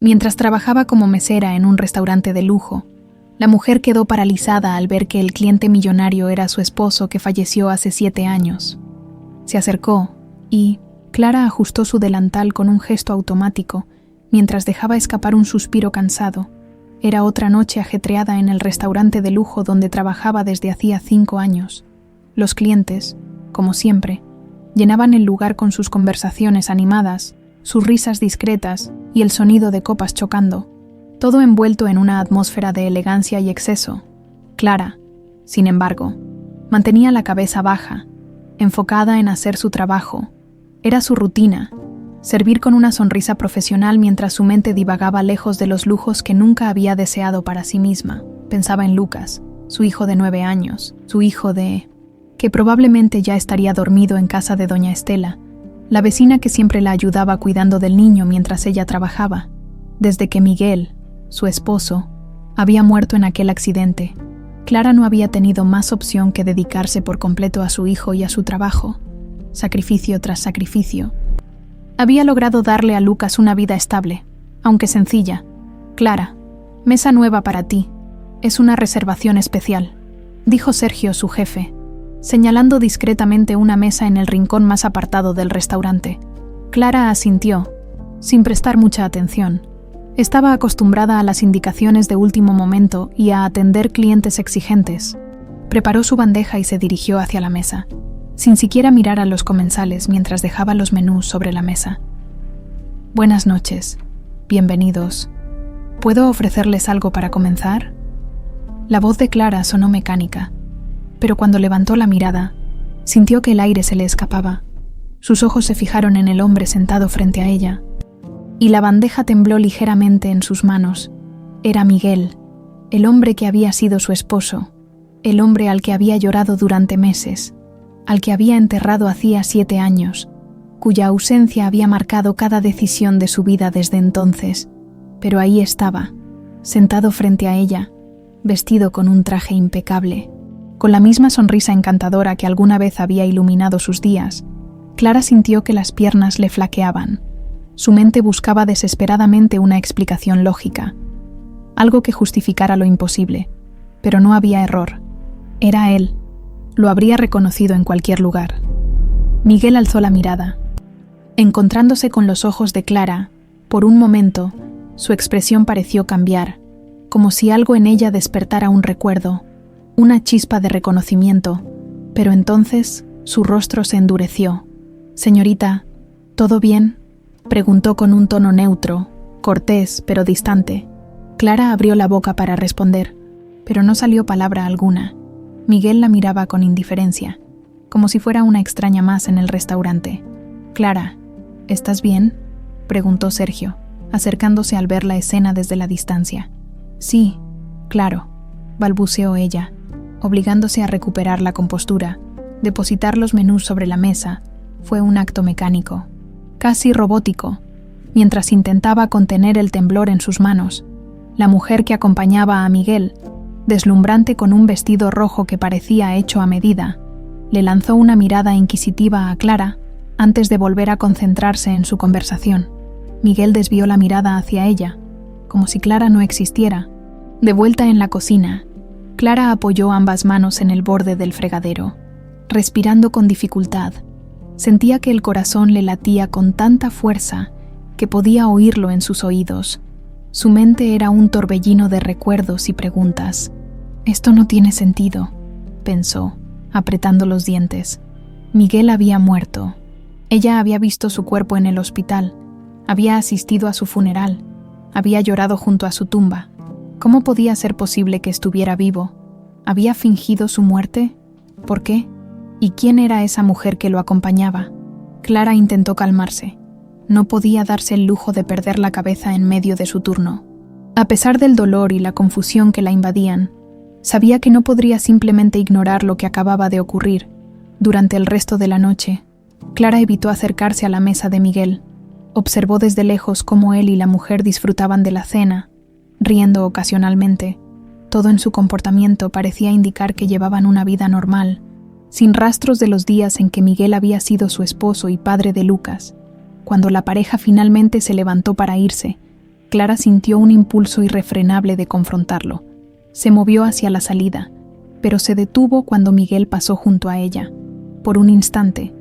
Mientras trabajaba como mesera en un restaurante de lujo, la mujer quedó paralizada al ver que el cliente millonario era su esposo que falleció hace 7 años. Se acercó y Clara ajustó su delantal con un gesto automático mientras dejaba escapar un suspiro cansado. Era otra noche ajetreada en el restaurante de lujo donde trabajaba desde hacía 5 años. Los clientes, como siempre, llenaban el lugar con sus conversaciones animadas, sus risas discretas y el sonido de copas chocando, todo envuelto en una atmósfera de elegancia y exceso. Clara, sin embargo, mantenía la cabeza baja, enfocada en hacer su trabajo. Era su rutina, servir con una sonrisa profesional mientras su mente divagaba lejos de los lujos que nunca había deseado para sí misma. Pensaba en Lucas, su hijo de 9 años, su hijo que probablemente ya estaría dormido en casa de doña Estela, la vecina que siempre la ayudaba cuidando del niño mientras ella trabajaba. Desde que Miguel, su esposo, había muerto en aquel accidente, Clara no había tenido más opción que dedicarse por completo a su hijo y a su trabajo, sacrificio tras sacrificio. Había logrado darle a Lucas una vida estable, aunque sencilla. «Clara, mesa nueva para ti. Es una reservación especial», dijo Sergio, su jefe, señalando discretamente una mesa en el rincón más apartado del restaurante. Clara asintió, sin prestar mucha atención. Estaba acostumbrada a las indicaciones de último momento y a atender clientes exigentes. Preparó su bandeja y se dirigió hacia la mesa, sin siquiera mirar a los comensales mientras dejaba los menús sobre la mesa. «Buenas noches. Bienvenidos. ¿Puedo ofrecerles algo para comenzar?» La voz de Clara sonó mecánica, pero cuando levantó la mirada, sintió que el aire se le escapaba. Sus ojos se fijaron en el hombre sentado frente a ella, y la bandeja tembló ligeramente en sus manos. Era Miguel, el hombre que había sido su esposo, el hombre al que había llorado durante meses, al que había enterrado hacía 7 años, cuya ausencia había marcado cada decisión de su vida desde entonces. Pero ahí estaba, sentado frente a ella, vestido con un traje impecable, con la misma sonrisa encantadora que alguna vez había iluminado sus días. Clara sintió que las piernas le flaqueaban. Su mente buscaba desesperadamente una explicación lógica, algo que justificara lo imposible, pero no había error. Era él. Lo habría reconocido en cualquier lugar. Miguel alzó la mirada. Encontrándose con los ojos de Clara, por un momento, su expresión pareció cambiar, como si algo en ella despertara un recuerdo, una chispa de reconocimiento, pero entonces su rostro se endureció. «Señorita, ¿todo bien?», preguntó con un tono neutro, cortés pero distante. Clara abrió la boca para responder, pero no salió palabra alguna. Miguel la miraba con indiferencia, como si fuera una extraña más en el restaurante. «Clara, ¿estás bien?», preguntó Sergio, acercándose al ver la escena desde la distancia. «Sí, claro», balbuceó ella, obligándose a recuperar la compostura. Depositar los menús sobre la mesa fue un acto mecánico, casi robótico, mientras intentaba contener el temblor en sus manos. La mujer que acompañaba a Miguel, deslumbrante con un vestido rojo que parecía hecho a medida, le lanzó una mirada inquisitiva a Clara antes de volver a concentrarse en su conversación. Miguel desvió la mirada hacia ella, como si Clara no existiera. De vuelta en la cocina, Clara apoyó ambas manos en el borde del fregadero, respirando con dificultad. Sentía que el corazón le latía con tanta fuerza que podía oírlo en sus oídos. Su mente era un torbellino de recuerdos y preguntas. «Esto no tiene sentido», pensó, apretando los dientes. Miguel había muerto. Ella había visto su cuerpo en el hospital, había asistido a su funeral, había llorado junto a su tumba. ¿Cómo podía ser posible que estuviera vivo? ¿Había fingido su muerte? ¿Por qué? ¿Y quién era esa mujer que lo acompañaba? Clara intentó calmarse. No podía darse el lujo de perder la cabeza en medio de su turno. A pesar del dolor y la confusión que la invadían, sabía que no podría simplemente ignorar lo que acababa de ocurrir. Durante el resto de la noche, Clara evitó acercarse a la mesa de Miguel. Observó desde lejos cómo él y la mujer disfrutaban de la cena, riendo ocasionalmente. Todo en su comportamiento parecía indicar que llevaban una vida normal, sin rastros de los días en que Miguel había sido su esposo y padre de Lucas. Cuando la pareja finalmente se levantó para irse, Clara sintió un impulso irrefrenable de confrontarlo. Se movió hacia la salida, pero se detuvo cuando Miguel pasó junto a ella. Por un instante,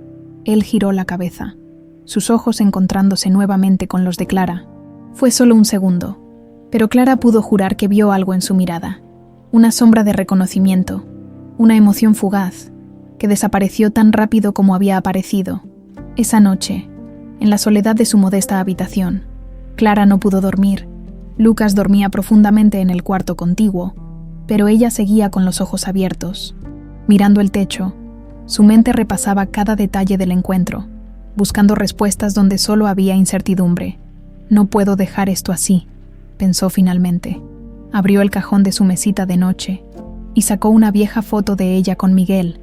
él giró la cabeza, sus ojos encontrándose nuevamente con los de Clara. Fue solo un segundo, pero Clara pudo jurar que vio algo en su mirada, una sombra de reconocimiento, una emoción fugaz, que desapareció tan rápido como había aparecido. Esa noche, en la soledad de su modesta habitación, Clara no pudo dormir. Lucas dormía profundamente en el cuarto contiguo, pero ella seguía con los ojos abiertos. Mirando el techo, su mente repasaba cada detalle del encuentro, buscando respuestas donde solo había incertidumbre. No puedo dejar esto así, pensó finalmente. Abrió el cajón de su mesita de noche y sacó una vieja foto de ella con Miguel,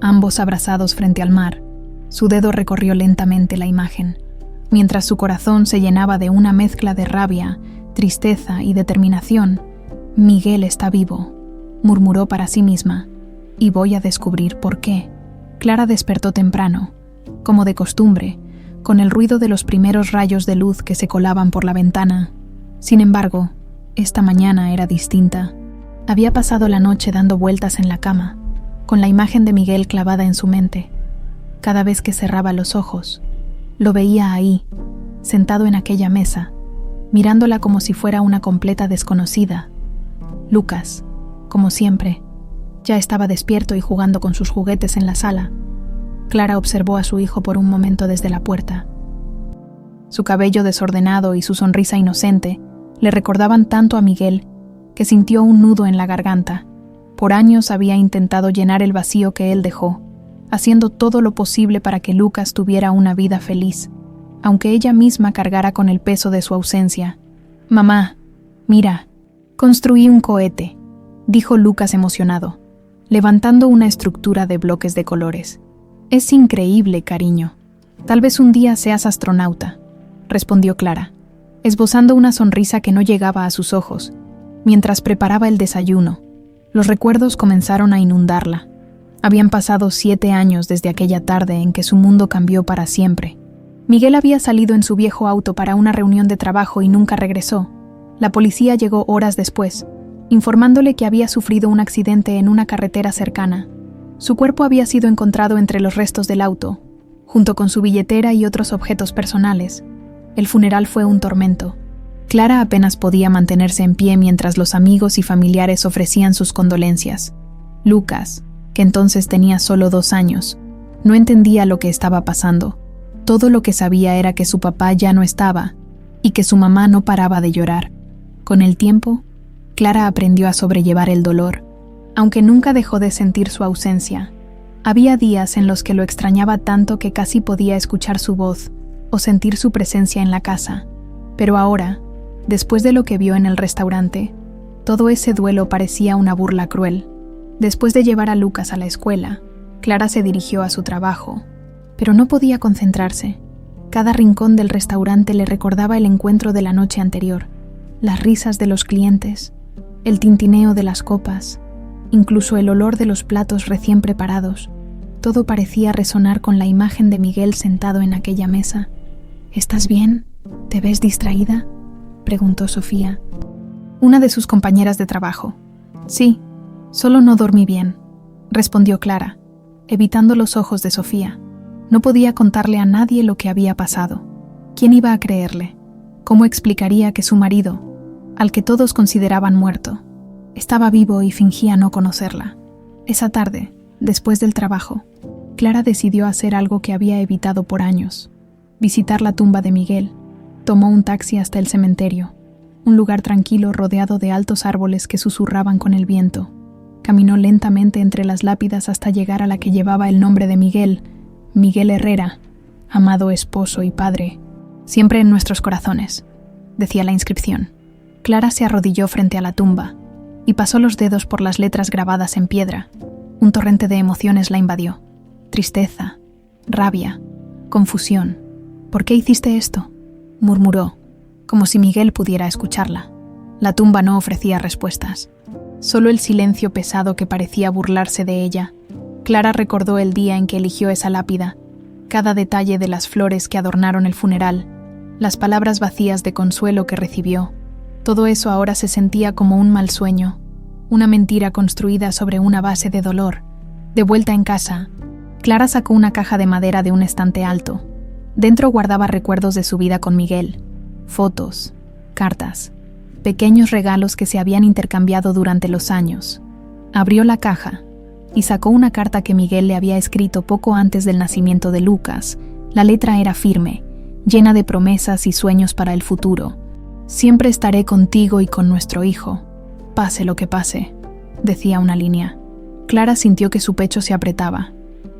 ambos abrazados frente al mar. Su dedo recorrió lentamente la imagen, mientras su corazón se llenaba de una mezcla de rabia, tristeza y determinación. Miguel está vivo, murmuró para sí misma, y voy a descubrir por qué. Clara despertó temprano, como de costumbre, con el ruido de los primeros rayos de luz que se colaban por la ventana. Sin embargo, esta mañana era distinta. Había pasado la noche dando vueltas en la cama, con la imagen de Miguel clavada en su mente. Cada vez que cerraba los ojos, lo veía ahí, sentado en aquella mesa, mirándola como si fuera una completa desconocida. Lucas, como siempre, ya estaba despierto y jugando con sus juguetes en la sala. Clara observó a su hijo por un momento desde la puerta. Su cabello desordenado y su sonrisa inocente le recordaban tanto a Miguel que sintió un nudo en la garganta. Por años había intentado llenar el vacío que él dejó, haciendo todo lo posible para que Lucas tuviera una vida feliz, aunque ella misma cargara con el peso de su ausencia. «Mamá, mira, construí un cohete», dijo Lucas emocionado, levantando una estructura de bloques de colores. «Es increíble, cariño. Tal vez un día seas astronauta», respondió Clara, esbozando una sonrisa que no llegaba a sus ojos. Mientras preparaba el desayuno, los recuerdos comenzaron a inundarla. Habían pasado 7 años desde aquella tarde en que su mundo cambió para siempre. Miguel había salido en su viejo auto para una reunión de trabajo y nunca regresó. La policía llegó horas después, informándole que había sufrido un accidente en una carretera cercana. Su cuerpo había sido encontrado entre los restos del auto, junto con su billetera y otros objetos personales. El funeral fue un tormento. Clara apenas podía mantenerse en pie mientras los amigos y familiares ofrecían sus condolencias. Lucas, que entonces tenía solo 2 años, no entendía lo que estaba pasando. Todo lo que sabía era que su papá ya no estaba y que su mamá no paraba de llorar. Con el tiempo, Clara aprendió a sobrellevar el dolor, aunque nunca dejó de sentir su ausencia. Había días en los que lo extrañaba tanto que casi podía escuchar su voz o sentir su presencia en la casa. Pero ahora, después de lo que vio en el restaurante, todo ese duelo parecía una burla cruel. Después de llevar a Lucas a la escuela, Clara se dirigió a su trabajo, pero no podía concentrarse. Cada rincón del restaurante le recordaba el encuentro de la noche anterior, las risas de los clientes, el tintineo de las copas, incluso el olor de los platos recién preparados. Todo parecía resonar con la imagen de Miguel sentado en aquella mesa. «¿Estás bien? ¿Te ves distraída?», preguntó Sofía, una de sus compañeras de trabajo. «Sí, solo no dormí bien», respondió Clara, evitando los ojos de Sofía. No podía contarle a nadie lo que había pasado. ¿Quién iba a creerle? ¿Cómo explicaría que su marido, al que todos consideraban muerto, estaba vivo y fingía no conocerla? Esa tarde, después del trabajo, Clara decidió hacer algo que había evitado por años: visitar la tumba de Miguel. Tomó un taxi hasta el cementerio, un lugar tranquilo rodeado de altos árboles que susurraban con el viento. Caminó lentamente entre las lápidas hasta llegar a la que llevaba el nombre de Miguel, Miguel Herrera, amado esposo y padre, siempre en nuestros corazones, decía la inscripción. Clara se arrodilló frente a la tumba y pasó los dedos por las letras grabadas en piedra. Un torrente de emociones la invadió. Tristeza, rabia, confusión. «¿Por qué hiciste esto?», murmuró, como si Miguel pudiera escucharla. La tumba no ofrecía respuestas, solo el silencio pesado que parecía burlarse de ella. Clara recordó el día en que eligió esa lápida, cada detalle de las flores que adornaron el funeral, las palabras vacías de consuelo que recibió. Todo eso ahora se sentía como un mal sueño, una mentira construida sobre una base de dolor. De vuelta en casa, Clara sacó una caja de madera de un estante alto. Dentro guardaba recuerdos de su vida con Miguel, fotos, cartas, pequeños regalos que se habían intercambiado durante los años. Abrió la caja y sacó una carta que Miguel le había escrito poco antes del nacimiento de Lucas. La letra era firme, llena de promesas y sueños para el futuro. «Siempre estaré contigo y con nuestro hijo, pase lo que pase», decía una línea. Clara sintió que su pecho se apretaba.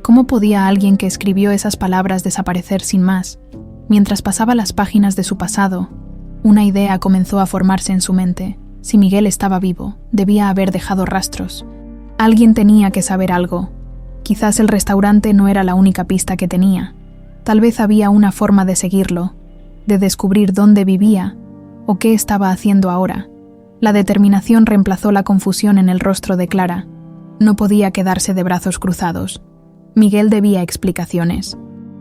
¿Cómo podía alguien que escribió esas palabras desaparecer sin más? Mientras pasaba las páginas de su pasado, una idea comenzó a formarse en su mente. Si Miguel estaba vivo, debía haber dejado rastros. Alguien tenía que saber algo. Quizás el restaurante no era la única pista que tenía. Tal vez había una forma de seguirlo, de descubrir dónde vivía o qué estaba haciendo ahora. La determinación reemplazó la confusión en el rostro de Clara. No podía quedarse de brazos cruzados. Miguel debía explicaciones,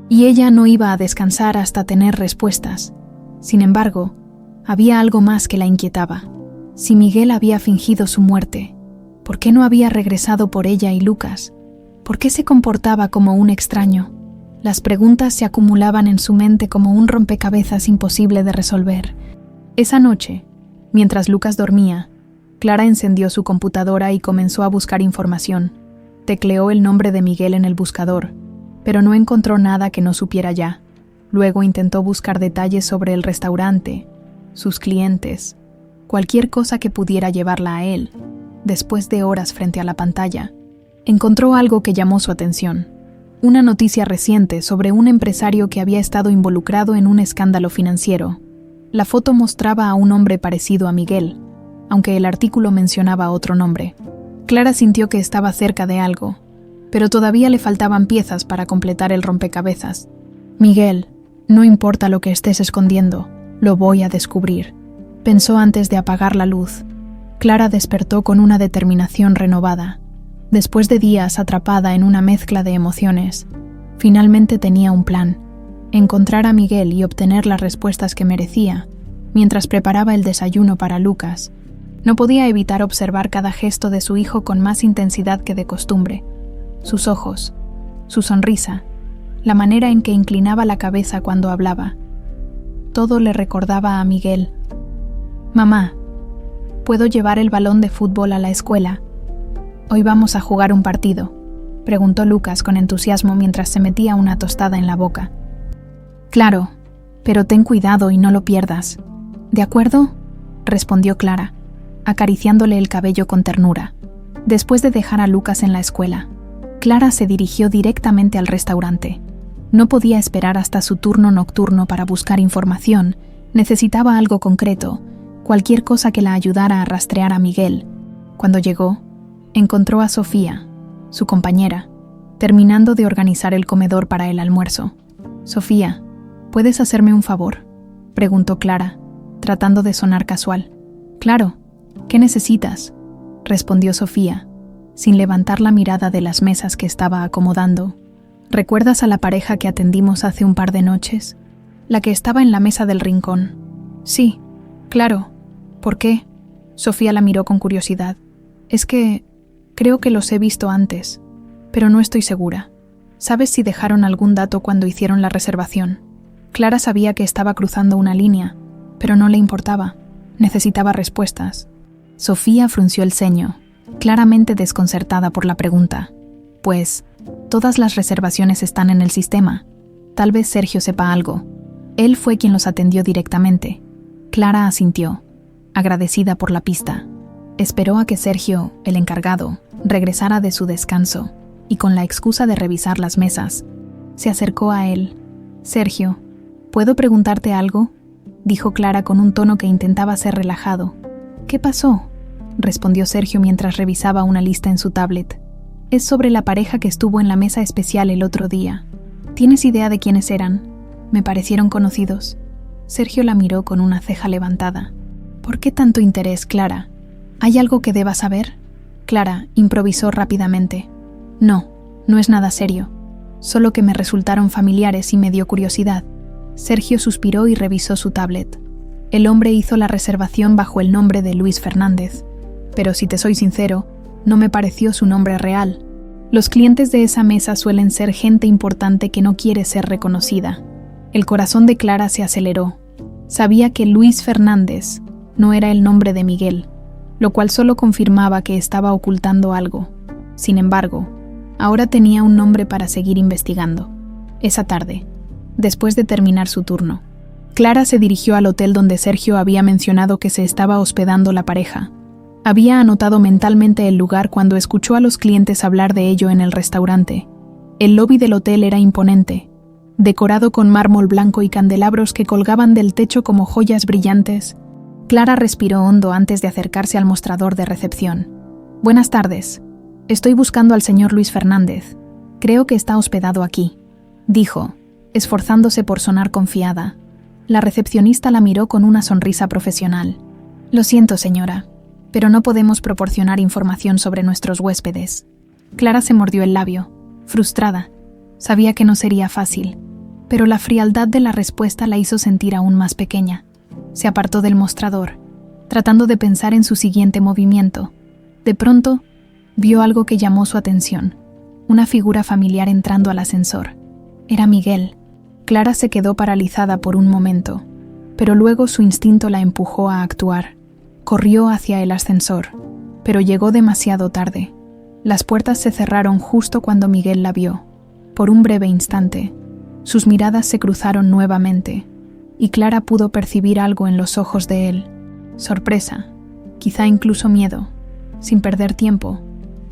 y ella no iba a descansar hasta tener respuestas. Sin embargo, había algo más que la inquietaba. Si Miguel había fingido su muerte, ¿por qué no había regresado por ella y Lucas? ¿Por qué se comportaba como un extraño? Las preguntas se acumulaban en su mente como un rompecabezas imposible de resolver. Esa noche, mientras Lucas dormía, Clara encendió su computadora y comenzó a buscar información. Tecleó el nombre de Miguel en el buscador, pero no encontró nada que no supiera ya. Luego intentó buscar detalles sobre el restaurante, sus clientes, cualquier cosa que pudiera llevarla a él. Después de horas frente a la pantalla, encontró algo que llamó su atención. Una noticia reciente sobre un empresario que había estado involucrado en un escándalo financiero. La foto mostraba a un hombre parecido a Miguel, aunque el artículo mencionaba otro nombre. Clara sintió que estaba cerca de algo, pero todavía le faltaban piezas para completar el rompecabezas. «Miguel, no importa lo que estés escondiendo, lo voy a descubrir», pensó antes de apagar la luz. Clara despertó con una determinación renovada. Después de días atrapada en una mezcla de emociones, finalmente tenía un plan: encontrar a Miguel y obtener las respuestas que merecía. Mientras preparaba el desayuno para Lucas, no podía evitar observar cada gesto de su hijo con más intensidad que de costumbre. Sus ojos, su sonrisa, la manera en que inclinaba la cabeza cuando hablaba. Todo le recordaba a Miguel. «Mamá, ¿puedo llevar el balón de fútbol a la escuela? Hoy vamos a jugar un partido», preguntó Lucas con entusiasmo mientras se metía una tostada en la boca. «Claro, pero ten cuidado y no lo pierdas». «¿De acuerdo?», respondió Clara, acariciándole el cabello con ternura. Después de dejar a Lucas en la escuela, Clara se dirigió directamente al restaurante. No podía esperar hasta su turno nocturno para buscar información. Necesitaba algo concreto, cualquier cosa que la ayudara a rastrear a Miguel. Cuando llegó, encontró a Sofía, su compañera, terminando de organizar el comedor para el almuerzo. «Sofía, ¿puedes hacerme un favor?», preguntó Clara, tratando de sonar casual. «Claro, ¿qué necesitas?», respondió Sofía, sin levantar la mirada de las mesas que estaba acomodando. «¿Recuerdas a la pareja que atendimos hace un par de noches? La que estaba en la mesa del rincón». «Sí, claro. ¿Por qué?», Sofía la miró con curiosidad. «Es que creo que los he visto antes, pero no estoy segura. ¿Sabes si dejaron algún dato cuando hicieron la reservación?». Clara sabía que estaba cruzando una línea, pero no le importaba. Necesitaba respuestas. Sofía frunció el ceño, claramente desconcertada por la pregunta. «Pues, todas las reservaciones están en el sistema. Tal vez Sergio sepa algo. Él fue quien los atendió directamente». Clara asintió, agradecida por la pista. Esperó a que Sergio, el encargado, regresara de su descanso, y con la excusa de revisar las mesas, se acercó a él. «Sergio, ¿puedo preguntarte algo?», dijo Clara con un tono que intentaba ser relajado. «¿Qué pasó?», respondió Sergio mientras revisaba una lista en su tablet. «Es sobre la pareja que estuvo en la mesa especial el otro día. ¿Tienes idea de quiénes eran? Me parecieron conocidos». Sergio la miró con una ceja levantada. «¿Por qué tanto interés, Clara? ¿Hay algo que deba saber?». Clara improvisó rápidamente. «No, no es nada serio. Solo que me resultaron familiares y me dio curiosidad». Sergio suspiró y revisó su tablet. El hombre hizo la reservación bajo el nombre de Luis Fernández, pero si te soy sincero, no me pareció su nombre real. Los clientes de esa mesa suelen ser gente importante que no quiere ser reconocida. El corazón de Clara se aceleró. Sabía que Luis Fernández no era el nombre de Miguel, lo cual solo confirmaba que estaba ocultando algo. Sin embargo, ahora tenía un nombre para seguir investigando. Esa tarde, después de terminar su turno, Clara se dirigió al hotel donde Sergio había mencionado que se estaba hospedando la pareja. Había anotado mentalmente el lugar cuando escuchó a los clientes hablar de ello en el restaurante. El lobby del hotel era imponente, decorado con mármol blanco y candelabros que colgaban del techo como joyas brillantes. Clara respiró hondo antes de acercarse al mostrador de recepción. «Buenas tardes. Estoy buscando al señor Luis Fernández. Creo que está hospedado aquí», dijo, esforzándose por sonar confiada. La recepcionista la miró con una sonrisa profesional. «Lo siento, señora, pero no podemos proporcionar información sobre nuestros huéspedes». Clara se mordió el labio, frustrada. Sabía que no sería fácil, pero la frialdad de la respuesta la hizo sentir aún más pequeña. Se apartó del mostrador, tratando de pensar en su siguiente movimiento. De pronto, vio algo que llamó su atención, una figura familiar entrando al ascensor. Era Miguel. Clara se quedó paralizada por un momento, pero luego su instinto la empujó a actuar. Corrió hacia el ascensor, pero llegó demasiado tarde. Las puertas se cerraron justo cuando Miguel la vio. Por un breve instante, sus miradas se cruzaron nuevamente, y Clara pudo percibir algo en los ojos de él. Sorpresa, quizá incluso miedo. Sin perder tiempo,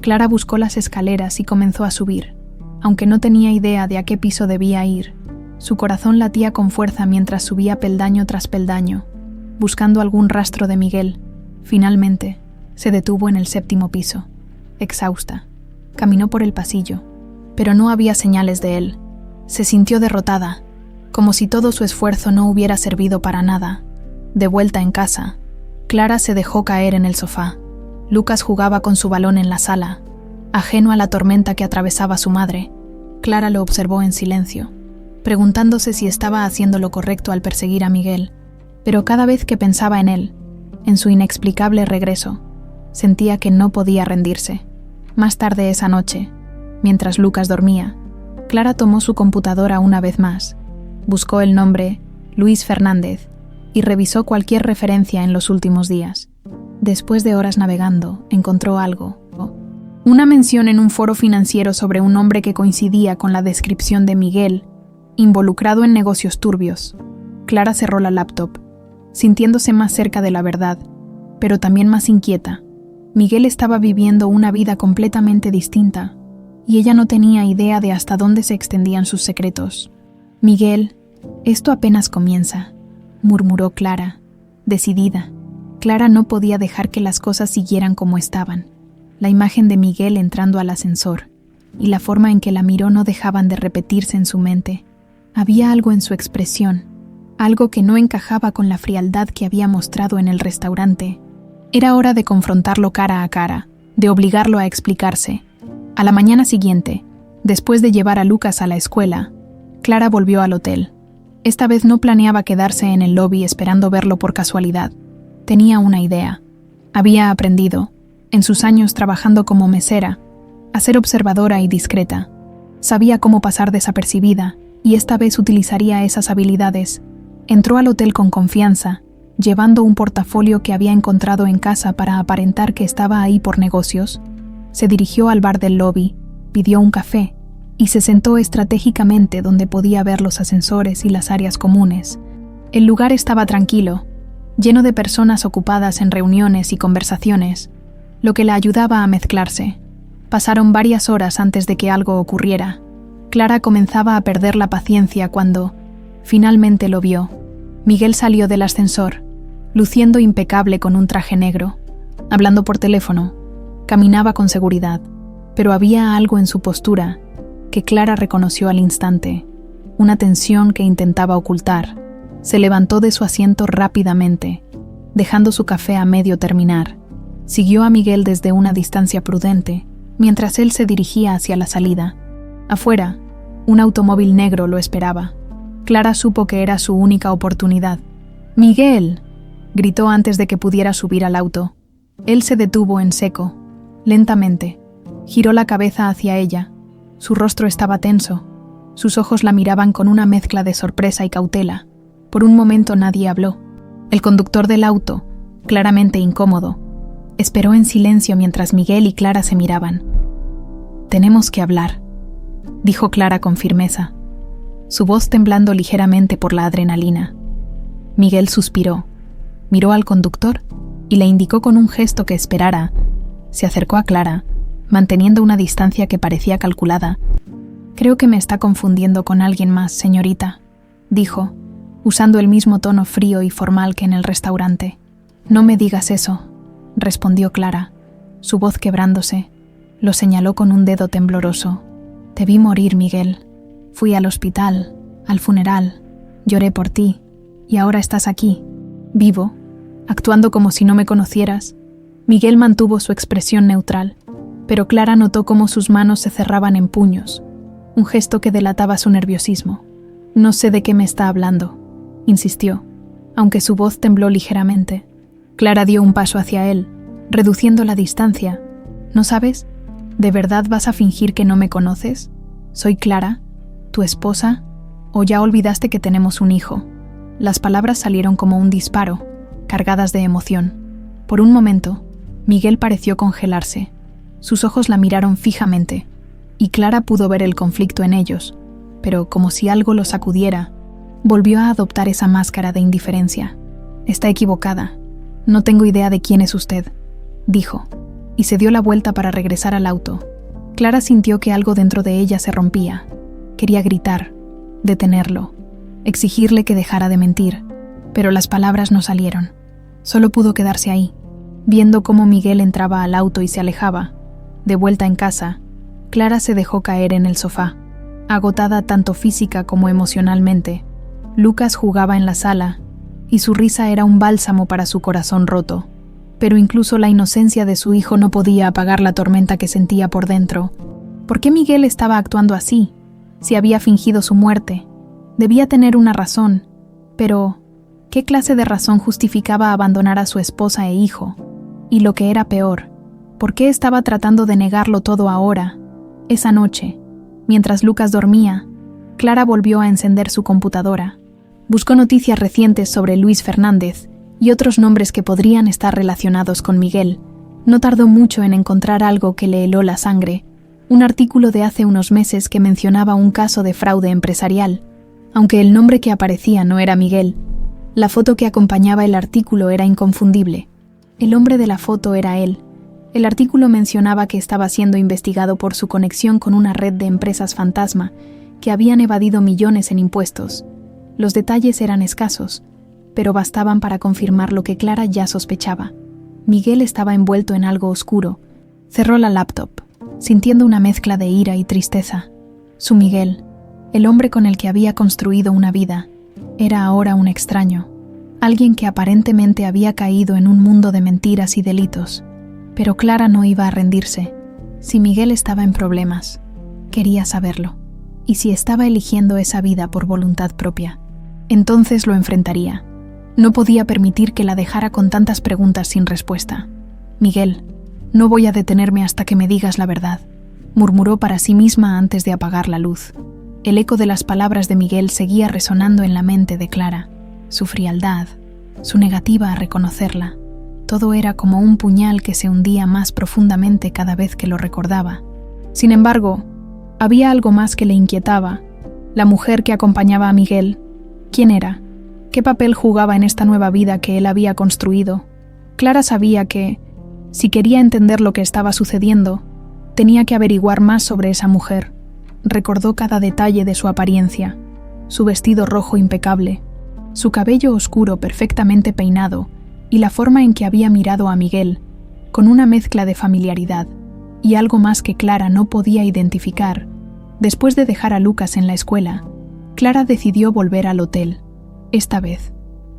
Clara buscó las escaleras y comenzó a subir. Aunque no tenía idea de a qué piso debía ir, su corazón latía con fuerza mientras subía peldaño tras peldaño, buscando algún rastro de Miguel. Finalmente, se detuvo en el 7º piso. Exhausta, caminó por el pasillo, pero no había señales de él. Se sintió derrotada, como si todo su esfuerzo no hubiera servido para nada. De vuelta en casa, Clara se dejó caer en el sofá. Lucas jugaba con su balón en la sala, ajeno a la tormenta que atravesaba su madre. Clara lo observó en silencio, preguntándose si estaba haciendo lo correcto al perseguir a Miguel, pero cada vez que pensaba en él, en su inexplicable regreso, sentía que no podía rendirse. Más tarde esa noche, mientras Lucas dormía, Clara tomó su computadora una vez más, buscó el nombre Luis Fernández y revisó cualquier referencia en los últimos días. Después de horas navegando, encontró algo. Una mención en un foro financiero sobre un hombre que coincidía con la descripción de Miguel, involucrado en negocios turbios. Clara cerró la laptop, sintiéndose más cerca de la verdad, pero también más inquieta. Miguel estaba viviendo una vida completamente distinta, y ella no tenía idea de hasta dónde se extendían sus secretos. «Miguel, esto apenas comienza», murmuró Clara, decidida. Clara no podía dejar que las cosas siguieran como estaban. La imagen de Miguel entrando al ascensor y la forma en que la miró no dejaban de repetirse en su mente. Había algo en su expresión, algo que no encajaba con la frialdad que había mostrado en el restaurante. Era hora de confrontarlo cara a cara, de obligarlo a explicarse. A la mañana siguiente, después de llevar a Lucas a la escuela, Clara volvió al hotel. Esta vez no planeaba quedarse en el lobby esperando verlo por casualidad. Tenía una idea. Había aprendido, en sus años trabajando como mesera, a ser observadora y discreta. Sabía cómo pasar desapercibida, y esta vez utilizaría esas habilidades. Entró al hotel con confianza, llevando un portafolio que había encontrado en casa para aparentar que estaba ahí por negocios. Se dirigió al bar del lobby, pidió un café y se sentó estratégicamente donde podía ver los ascensores y las áreas comunes. El lugar estaba tranquilo, lleno de personas ocupadas en reuniones y conversaciones, lo que la ayudaba a mezclarse. Pasaron varias horas antes de que algo ocurriera. Clara comenzaba a perder la paciencia cuando, finalmente lo vio. Miguel salió del ascensor, luciendo impecable con un traje negro, hablando por teléfono. Caminaba con seguridad, pero había algo en su postura que Clara reconoció al instante, una tensión que intentaba ocultar. Se levantó de su asiento rápidamente, dejando su café a medio terminar. Siguió a Miguel desde una distancia prudente, mientras él se dirigía hacia la salida. Afuera, un automóvil negro lo esperaba. Clara supo que era su única oportunidad. «¡Miguel!», gritó antes de que pudiera subir al auto. Él se detuvo en seco. Lentamente, giró la cabeza hacia ella. Su rostro estaba tenso. Sus ojos la miraban con una mezcla de sorpresa y cautela. Por un momento nadie habló. El conductor del auto, claramente incómodo, esperó en silencio mientras Miguel y Clara se miraban. «Tenemos que hablar», dijo Clara con firmeza, su voz temblando ligeramente por la adrenalina. Miguel suspiró, miró al conductor y le indicó con un gesto que esperara. Se acercó a Clara, manteniendo una distancia que parecía calculada. «Creo que me está confundiendo con alguien más, señorita», dijo, usando el mismo tono frío y formal que en el restaurante. «No me digas eso», respondió Clara, su voz quebrándose. Lo señaló con un dedo tembloroso. «Te vi morir, Miguel. Fui al hospital, al funeral, lloré por ti, y ahora estás aquí, vivo, actuando como si no me conocieras». Miguel mantuvo su expresión neutral, pero Clara notó cómo sus manos se cerraban en puños, un gesto que delataba su nerviosismo. «No sé de qué me está hablando», insistió, aunque su voz tembló ligeramente. Clara dio un paso hacia él, reduciendo la distancia. «¿No sabes? ¿De verdad vas a fingir que no me conoces? Soy Clara, tu esposa, ¿o ya olvidaste que tenemos un hijo?». Las palabras salieron como un disparo, cargadas de emoción. Por un momento, Miguel pareció congelarse. Sus ojos la miraron fijamente, y Clara pudo ver el conflicto en ellos, pero como si algo lo sacudiera, volvió a adoptar esa máscara de indiferencia. «Está equivocada. No tengo idea de quién es usted», dijo, y se dio la vuelta para regresar al auto. Clara sintió que algo dentro de ella se rompía. Quería gritar, detenerlo, exigirle que dejara de mentir, pero las palabras no salieron. Solo pudo quedarse ahí, viendo cómo Miguel entraba al auto y se alejaba. De vuelta en casa, Clara se dejó caer en el sofá, agotada tanto física como emocionalmente. Lucas jugaba en la sala, y su risa era un bálsamo para su corazón roto. Pero incluso la inocencia de su hijo no podía apagar la tormenta que sentía por dentro. ¿Por qué Miguel estaba actuando así? Si había fingido su muerte, debía tener una razón. Pero, ¿qué clase de razón justificaba abandonar a su esposa e hijo? Y lo que era peor, ¿por qué estaba tratando de negarlo todo ahora? Esa noche, mientras Lucas dormía, Clara volvió a encender su computadora. Buscó noticias recientes sobre Luis Fernández y otros nombres que podrían estar relacionados con Miguel. No tardó mucho en encontrar algo que le heló la sangre, un artículo de hace unos meses que mencionaba un caso de fraude empresarial. Aunque el nombre que aparecía no era Miguel, la foto que acompañaba el artículo era inconfundible. El hombre de la foto era él. El artículo mencionaba que estaba siendo investigado por su conexión con una red de empresas fantasma que habían evadido millones en impuestos. Los detalles eran escasos, pero bastaban para confirmar lo que Clara ya sospechaba. Miguel estaba envuelto en algo oscuro. Cerró la laptop, sintiendo una mezcla de ira y tristeza. Su Miguel, el hombre con el que había construido una vida, era ahora un extraño, alguien que aparentemente había caído en un mundo de mentiras y delitos. Pero Clara no iba a rendirse. Si Miguel estaba en problemas, quería saberlo. Y si estaba eligiendo esa vida por voluntad propia, entonces lo enfrentaría. No podía permitir que la dejara con tantas preguntas sin respuesta. «Miguel, no voy a detenerme hasta que me digas la verdad», murmuró para sí misma antes de apagar la luz. El eco de las palabras de Miguel seguía resonando en la mente de Clara. Su frialdad, su negativa a reconocerla, todo era como un puñal que se hundía más profundamente cada vez que lo recordaba. Sin embargo, había algo más que le inquietaba. La mujer que acompañaba a Miguel, ¿quién era? ¿Qué papel jugaba en esta nueva vida que él había construido? Clara sabía que, si quería entender lo que estaba sucediendo, tenía que averiguar más sobre esa mujer. Recordó cada detalle de su apariencia, su vestido rojo impecable, su cabello oscuro perfectamente peinado y la forma en que había mirado a Miguel, con una mezcla de familiaridad y algo más que Clara no podía identificar. Después de dejar a Lucas en la escuela, Clara decidió volver al hotel. Esta vez,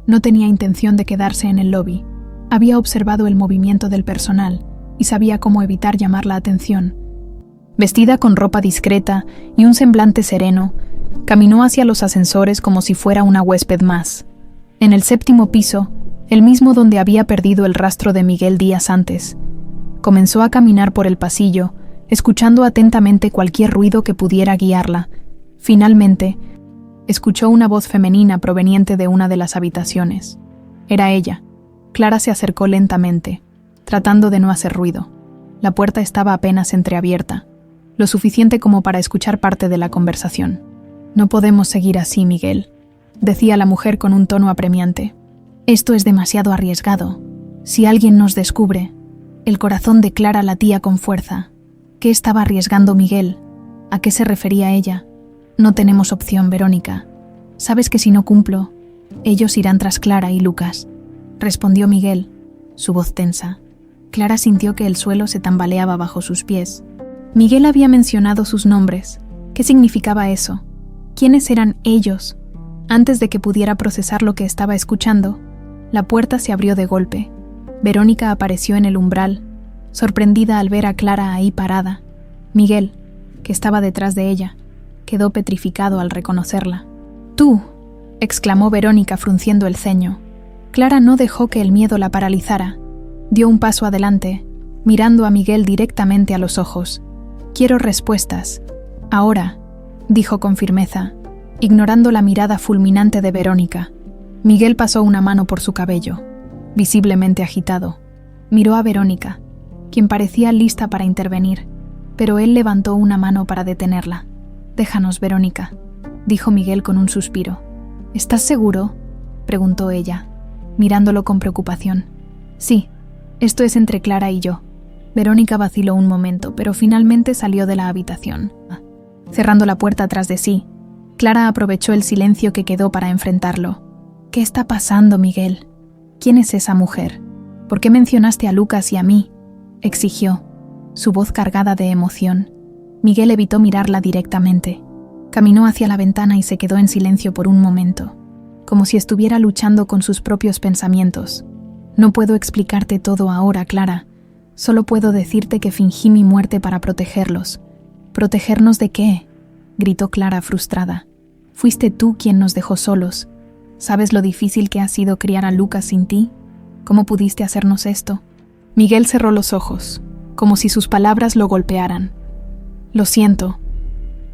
no tenía intención de quedarse en el lobby. Había observado el movimiento del personal y sabía cómo evitar llamar la atención. Vestida con ropa discreta y un semblante sereno, Caminó hacia los ascensores como si fuera una huésped más. En el 7º piso, el mismo donde había perdido el rastro de Miguel días antes, comenzó a caminar por el pasillo, escuchando atentamente cualquier ruido que pudiera guiarla. Finalmente, escuchó una voz femenina proveniente de una de las habitaciones. Era ella. Clara se acercó lentamente, tratando de no hacer ruido. La puerta estaba apenas entreabierta, lo suficiente como para escuchar parte de la conversación. «No podemos seguir así, Miguel», decía la mujer con un tono apremiante. «Esto es demasiado arriesgado. Si alguien nos descubre...» El corazón de Clara latía con fuerza. ¿Qué estaba arriesgando Miguel? ¿A qué se refería ella? «No tenemos opción, Verónica. Sabes que si no cumplo, ellos irán tras Clara y Lucas», respondió Miguel, su voz tensa. Clara sintió que el suelo se tambaleaba bajo sus pies. Miguel había mencionado sus nombres. ¿Qué significaba eso? ¿Quiénes eran ellos? Antes de que pudiera procesar lo que estaba escuchando, la puerta se abrió de golpe. Verónica apareció en el umbral, sorprendida al ver a Clara ahí parada. Miguel, que estaba detrás de ella, quedó petrificado al reconocerla. «¡Tú!», exclamó Verónica frunciendo el ceño. Clara no dejó que el miedo la paralizara. Dio un paso adelante, mirando a Miguel directamente a los ojos. «Quiero respuestas. Ahora», dijo con firmeza, ignorando la mirada fulminante de Verónica. Miguel pasó una mano por su cabello, visiblemente agitado. Miró a Verónica, quien parecía lista para intervenir, pero él levantó una mano para detenerla. «Déjanos, Verónica», dijo Miguel con un suspiro. «¿Estás seguro?», preguntó ella, mirándolo con preocupación. «Sí, esto es entre Clara y yo». Verónica vaciló un momento, pero finalmente salió de la habitación. Cerrando la puerta tras de sí, Clara aprovechó el silencio que quedó para enfrentarlo. «¿Qué está pasando, Miguel? ¿Quién es esa mujer? ¿Por qué mencionaste a Lucas y a mí?», exigió, su voz cargada de emoción. Miguel evitó mirarla directamente. Caminó hacia la ventana y se quedó en silencio por un momento, como si estuviera luchando con sus propios pensamientos. «No puedo explicarte todo ahora, Clara. Solo puedo decirte que fingí mi muerte para protegerlos». «¿Protegernos de qué?», gritó Clara frustrada. «Fuiste tú quien nos dejó solos. ¿Sabes lo difícil que ha sido criar a Lucas sin ti? ¿Cómo pudiste hacernos esto?». Miguel cerró los ojos, como si sus palabras lo golpearan. «Lo siento.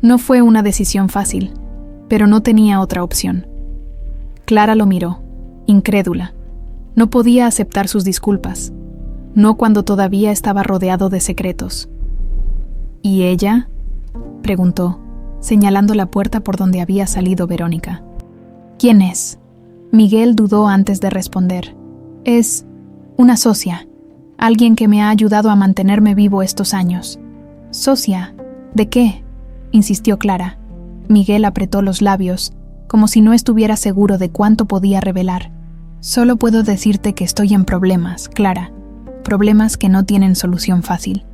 No fue una decisión fácil, pero no tenía otra opción». Clara lo miró, incrédula. No podía aceptar sus disculpas, no cuando todavía estaba rodeado de secretos. «¿Y ella?», preguntó, señalando la puerta por donde había salido Verónica. «¿Quién es?». Miguel dudó antes de responder. «Es una socia, alguien que me ha ayudado a mantenerme vivo estos años». «¿Socia? ¿De qué?», insistió Clara. Miguel apretó los labios, como si no estuviera seguro de cuánto podía revelar. «Solo puedo decirte que estoy en problemas, Clara. Problemas que no tienen solución fácil.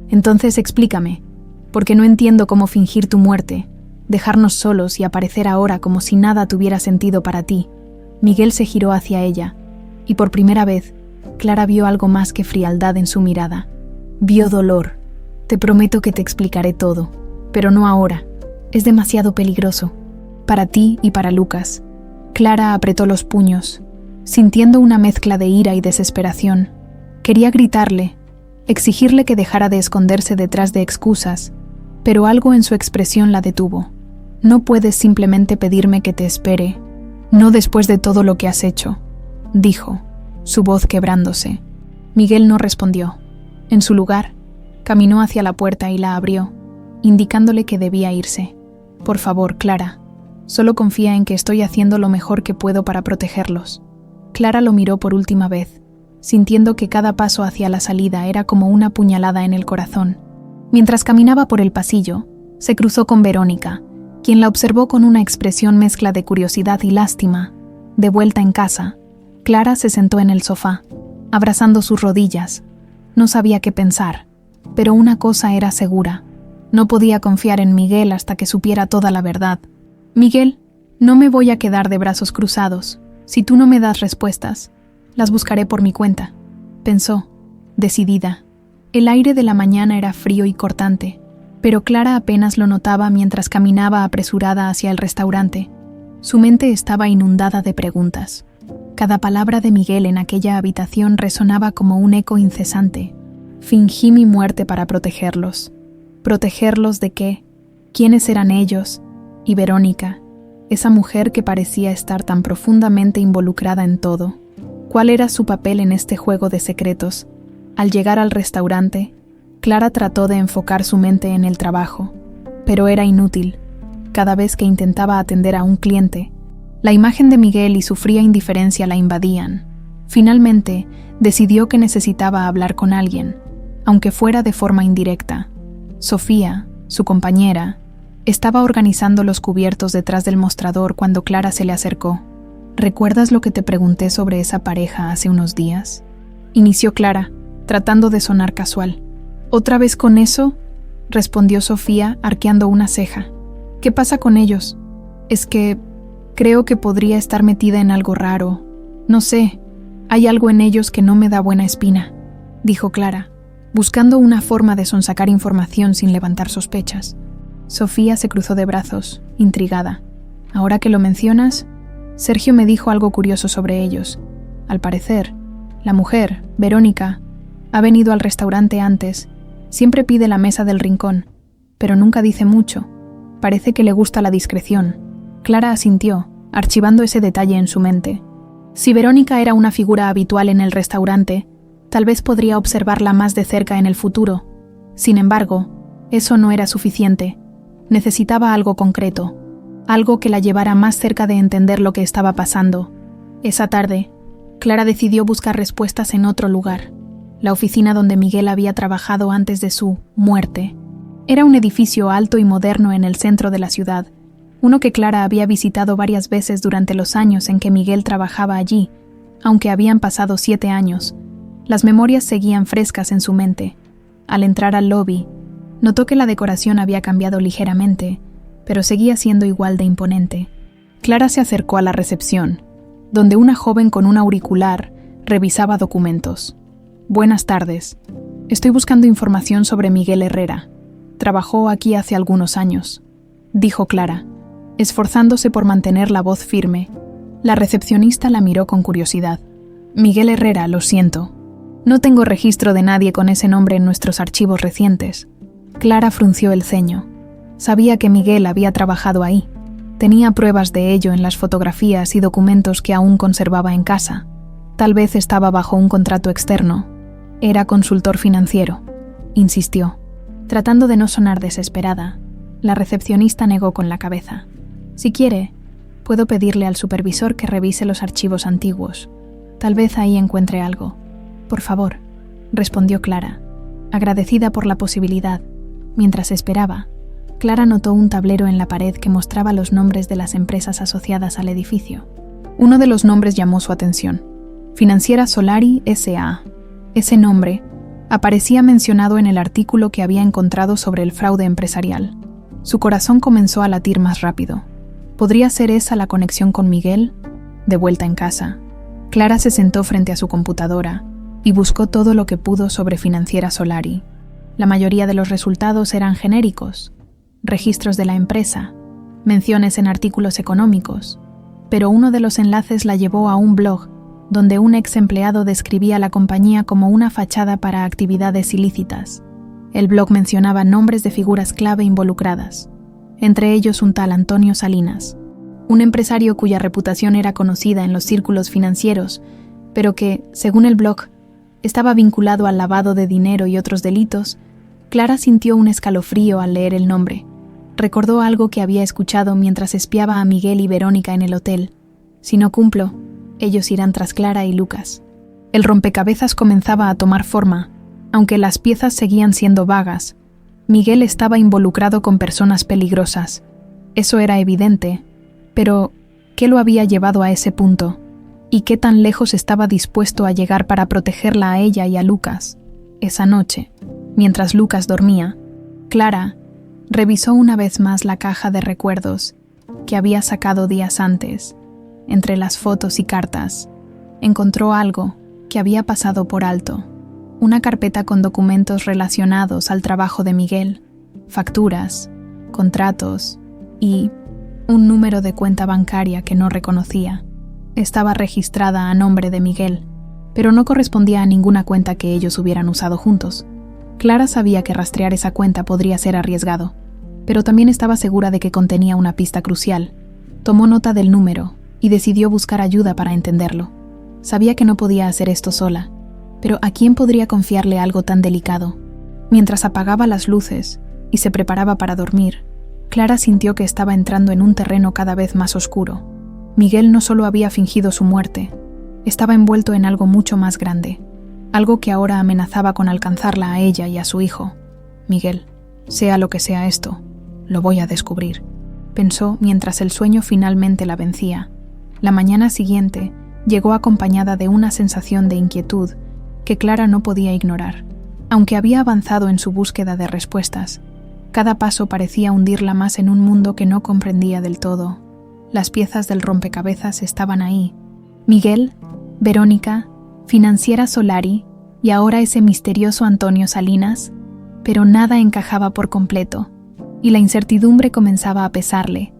Entonces explícame, porque no entiendo cómo fingir tu muerte, dejarnos solos y aparecer ahora como si nada tuviera sentido para ti». Miguel se giró hacia ella, y por primera vez, Clara vio algo más que frialdad en su mirada. Vio dolor. «Te prometo que te explicaré todo, pero no ahora. Es demasiado peligroso, para ti y para Lucas». Clara apretó los puños, sintiendo una mezcla de ira y desesperación. Quería gritarle, exigirle que dejara de esconderse detrás de excusas, pero algo en su expresión la detuvo. «No puedes simplemente pedirme que te espere, no después de todo lo que has hecho», dijo, su voz quebrándose. Miguel no respondió. En su lugar, caminó hacia la puerta y la abrió, indicándole que debía irse. «Por favor, Clara, solo confía en que estoy haciendo lo mejor que puedo para protegerlos». Clara lo miró por última vez, sintiendo que cada paso hacia la salida era como una puñalada en el corazón. Mientras caminaba por el pasillo, se cruzó con Verónica, quien la observó con una expresión mezcla de curiosidad y lástima. De vuelta en casa, Clara se sentó en el sofá, abrazando sus rodillas. No sabía qué pensar, pero una cosa era segura. No podía confiar en Miguel hasta que supiera toda la verdad. «Miguel, no me voy a quedar de brazos cruzados. Si tú no me das respuestas, las buscaré por mi cuenta», pensó, decidida. El aire de la mañana era frío y cortante. Pero Clara apenas lo notaba mientras caminaba apresurada hacia el restaurante. Su mente estaba inundada de preguntas. Cada palabra de Miguel en aquella habitación resonaba como un eco incesante. Fingí mi muerte para protegerlos. ¿Protegerlos de qué? ¿Quiénes eran ellos? Y Verónica, esa mujer que parecía estar tan profundamente involucrada en todo. ¿Cuál era su papel en este juego de secretos? Al llegar al restaurante, Clara trató de enfocar su mente en el trabajo, pero era inútil. Cada vez que intentaba atender a un cliente, la imagen de Miguel y su fría indiferencia la invadían. Finalmente, decidió que necesitaba hablar con alguien, aunque fuera de forma indirecta. Sofía, su compañera, estaba organizando los cubiertos detrás del mostrador cuando Clara se le acercó. ¿Recuerdas lo que te pregunté sobre esa pareja hace unos días? Inició Clara, tratando de sonar casual. ¿Otra vez con eso?, respondió Sofía, arqueando una ceja. ¿Qué pasa con ellos? Es que creo que podría estar metida en algo raro. No sé, hay algo en ellos que no me da buena espina, dijo Clara, buscando una forma de sonsacar información sin levantar sospechas. Sofía se cruzó de brazos, intrigada. Ahora que lo mencionas, Sergio me dijo algo curioso sobre ellos. Al parecer, la mujer, Verónica, ha venido al restaurante antes. Siempre pide la mesa del rincón, pero nunca dice mucho. Parece que le gusta la discreción. Clara asintió, archivando ese detalle en su mente. Si Verónica era una figura habitual en el restaurante, tal vez podría observarla más de cerca en el futuro. Sin embargo, eso no era suficiente. Necesitaba algo concreto, algo que la llevara más cerca de entender lo que estaba pasando. Esa tarde, Clara decidió buscar respuestas en otro lugar, la oficina donde Miguel había trabajado antes de su muerte. Era un edificio alto y moderno en el centro de la ciudad, uno que Clara había visitado varias veces durante los años en que Miguel trabajaba allí, aunque habían pasado 7 años. Las memorias seguían frescas en su mente. Al entrar al lobby, notó que la decoración había cambiado ligeramente, pero seguía siendo igual de imponente. Clara se acercó a la recepción, donde una joven con un auricular revisaba documentos. Buenas tardes. Estoy buscando información sobre Miguel Herrera. Trabajó aquí hace algunos años, dijo Clara, esforzándose por mantener la voz firme. La recepcionista la miró con curiosidad. Miguel Herrera, lo siento. No tengo registro de nadie con ese nombre en nuestros archivos recientes. Clara frunció el ceño. Sabía que Miguel había trabajado ahí. Tenía pruebas de ello en las fotografías y documentos que aún conservaba en casa. Tal vez estaba bajo un contrato externo. Era consultor financiero, insistió. Tratando de no sonar desesperada, la recepcionista negó con la cabeza. Si quiere, puedo pedirle al supervisor que revise los archivos antiguos. Tal vez ahí encuentre algo. Por favor, respondió Clara, agradecida por la posibilidad. Mientras esperaba, Clara notó un tablero en la pared que mostraba los nombres de las empresas asociadas al edificio. Uno de los nombres llamó su atención. Financiera Solari S.A. Ese nombre aparecía mencionado en el artículo que había encontrado sobre el fraude empresarial. Su corazón comenzó a latir más rápido. ¿Podría ser esa la conexión con Miguel? De vuelta en casa, Clara se sentó frente a su computadora y buscó todo lo que pudo sobre Financiera Solari. La mayoría de los resultados eran genéricos, registros de la empresa, menciones en artículos económicos, pero uno de los enlaces la llevó a un blog donde un ex empleado describía a la compañía como una fachada para actividades ilícitas. El blog mencionaba nombres de figuras clave involucradas, entre ellos un tal Antonio Salinas, un empresario cuya reputación era conocida en los círculos financieros, pero que, según el blog, estaba vinculado al lavado de dinero y otros delitos. Clara sintió un escalofrío al leer el nombre. Recordó algo que había escuchado mientras espiaba a Miguel y Verónica en el hotel. Si no cumplo, ellos irán tras Clara y Lucas. El rompecabezas comenzaba a tomar forma, aunque las piezas seguían siendo vagas. Miguel estaba involucrado con personas peligrosas. Eso era evidente, pero ¿qué lo había llevado a ese punto? ¿Y qué tan lejos estaba dispuesto a llegar para protegerla a ella y a Lucas? Esa noche, mientras Lucas dormía, Clara revisó una vez más la caja de recuerdos que había sacado días antes. Entre las fotos y cartas, encontró algo que había pasado por alto. Una carpeta con documentos relacionados al trabajo de Miguel. facturas, contratos y un número de cuenta bancaria que no reconocía. Estaba registrada a nombre de Miguel, pero no correspondía a ninguna cuenta que ellos hubieran usado juntos. Clara sabía que rastrear esa cuenta podría ser arriesgado, pero también estaba segura de que contenía una pista crucial. Tomó nota del número y decidió buscar ayuda para entenderlo. Sabía que no podía hacer esto sola, pero ¿a quién podría confiarle algo tan delicado? Mientras apagaba las luces y se preparaba para dormir, Clara sintió que estaba entrando en un terreno cada vez más oscuro. Miguel no solo había fingido su muerte, estaba envuelto en algo mucho más grande, algo que ahora amenazaba con alcanzarla a ella y a su hijo. Miguel, sea lo que sea esto, lo voy a descubrir, pensó mientras el sueño finalmente la vencía. La mañana siguiente llegó acompañada de una sensación de inquietud que Clara no podía ignorar. Aunque había avanzado en su búsqueda de respuestas, cada paso parecía hundirla más en un mundo que no comprendía del todo. Las piezas del rompecabezas estaban ahí. Miguel, Verónica, Financiera Solari y ahora ese misterioso Antonio Salinas, pero nada encajaba por completo, y la incertidumbre comenzaba a pesarle.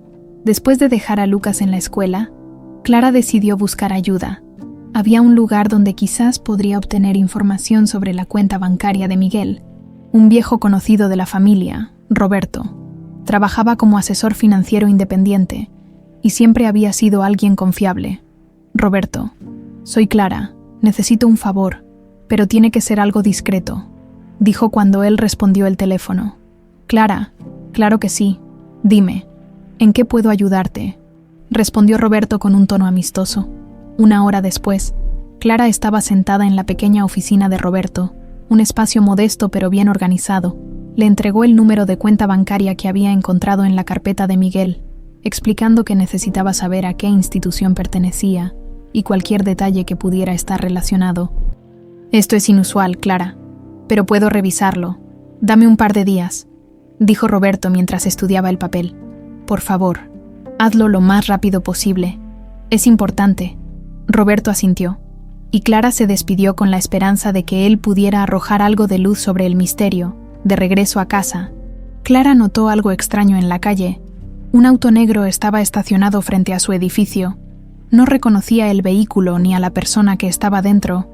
Después de dejar a Lucas en la escuela, Clara decidió buscar ayuda. Había un lugar donde quizás podría obtener información sobre la cuenta bancaria de Miguel. Un viejo conocido de la familia, Roberto, trabajaba como asesor financiero independiente y siempre había sido alguien confiable. Roberto, soy Clara, necesito un favor, pero tiene que ser algo discreto, dijo cuando él respondió el teléfono. Clara, claro que sí, dime, ¿en qué puedo ayudarte?, respondió Roberto con un tono amistoso. Una hora después, Clara estaba sentada en la pequeña oficina de Roberto, un espacio modesto pero bien organizado. Le entregó el número de cuenta bancaria que había encontrado en la carpeta de Miguel, explicando que necesitaba saber a qué institución pertenecía y cualquier detalle que pudiera estar relacionado. Esto es inusual, Clara, pero puedo revisarlo. Dame un par de días, dijo Roberto mientras estudiaba el papel. Por favor, hazlo lo más rápido posible. Es importante. Roberto asintió, y Clara se despidió con la esperanza de que él pudiera arrojar algo de luz sobre el misterio. De regreso a casa, Clara notó algo extraño en la calle. Un auto negro estaba estacionado frente a su edificio. No reconocía el vehículo ni a la persona que estaba dentro,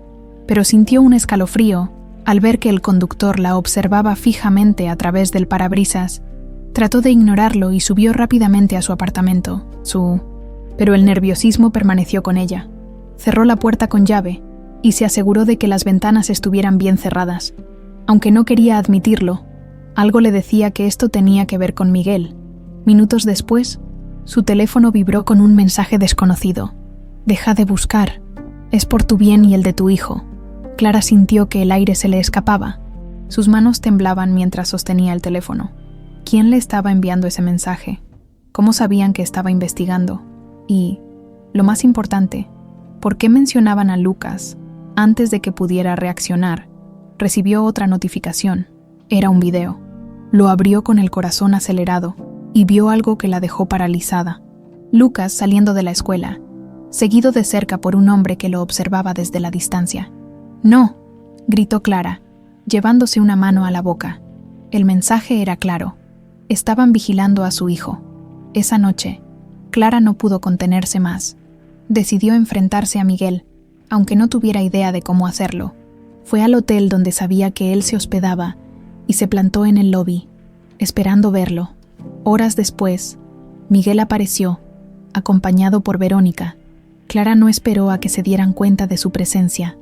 pero sintió un escalofrío al ver que el conductor la observaba fijamente a través del parabrisas. Trató de ignorarlo y subió rápidamente a su apartamento. Pero el nerviosismo permaneció con ella. Cerró la puerta con llave y se aseguró de que las ventanas estuvieran bien cerradas. Aunque no quería admitirlo, algo le decía que esto tenía que ver con Miguel. Minutos después, su teléfono vibró con un mensaje desconocido. Deja de buscar. Es por tu bien y el de tu hijo. Clara sintió que el aire se le escapaba. Sus manos temblaban mientras sostenía el teléfono. ¿Quién le estaba enviando ese mensaje? ¿Cómo sabían que estaba investigando? Y, lo más importante, ¿por qué mencionaban a Lucas antes de que pudiera reaccionar? Recibió otra notificación. Era un video. Lo abrió con el corazón acelerado y vio algo que la dejó paralizada. Lucas saliendo de la escuela, seguido de cerca por un hombre que lo observaba desde la distancia. «No», gritó Clara, llevándose una mano a la boca. El mensaje era claro. Estaban vigilando a su hijo. Esa noche, Clara no pudo contenerse más. Decidió enfrentarse a Miguel, aunque no tuviera idea de cómo hacerlo. Fue al hotel donde sabía que él se hospedaba y se plantó en el lobby, esperando verlo. Horas después, Miguel apareció, acompañado por Verónica. Clara no esperó a que se dieran cuenta de su presencia.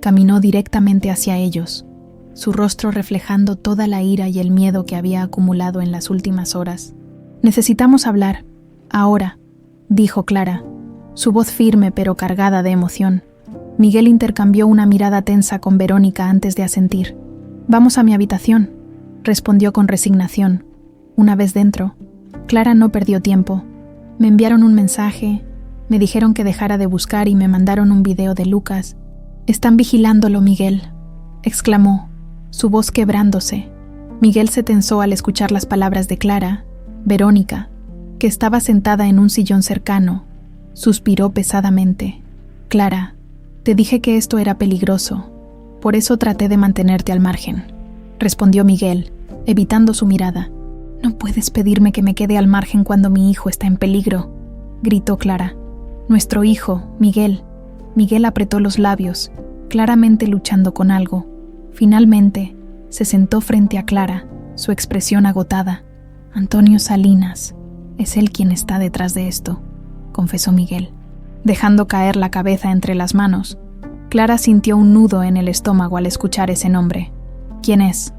Caminó directamente hacia ellos, su rostro reflejando toda la ira y el miedo que había acumulado en las últimas horas. «Necesitamos hablar, ahora», dijo Clara, su voz firme pero cargada de emoción. Miguel intercambió una mirada tensa con Verónica antes de asentir. «Vamos a mi habitación», respondió con resignación. Una vez dentro, Clara no perdió tiempo. Me enviaron un mensaje, me dijeron que dejara de buscar y me mandaron un video de Lucas. «Están vigilándolo, Miguel», exclamó, su voz quebrándose. Miguel se tensó al escuchar las palabras de Clara. Verónica, que estaba sentada en un sillón cercano, suspiró pesadamente. «Clara, te dije que esto era peligroso, por eso traté de mantenerte al margen», respondió Miguel, evitando su mirada. «No puedes pedirme que me quede al margen cuando mi hijo está en peligro», gritó Clara. «Nuestro hijo, Miguel». Miguel apretó los labios, claramente luchando con algo. Finalmente, se sentó frente a Clara, su expresión agotada. «Antonio Salinas, es él quien está detrás de esto», confesó Miguel. Dejando caer la cabeza entre las manos, Clara sintió un nudo en el estómago al escuchar ese nombre. «¿Quién es?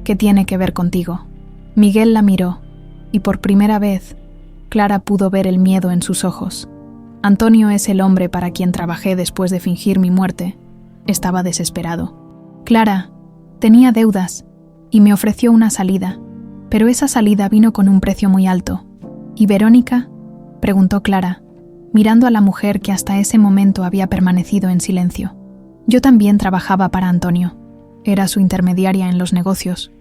¿Qué tiene que ver contigo?». Miguel la miró, y por primera vez, Clara pudo ver el miedo en sus ojos. «Antonio es el hombre para quien trabajé después de fingir mi muerte». Estaba desesperado. «Clara, tenía deudas, y me ofreció una salida, pero esa salida vino con un precio muy alto». «¿Y Verónica?», preguntó Clara, mirando a la mujer que hasta ese momento había permanecido en silencio. «Yo también trabajaba para Antonio. Era su intermediaria en los negocios,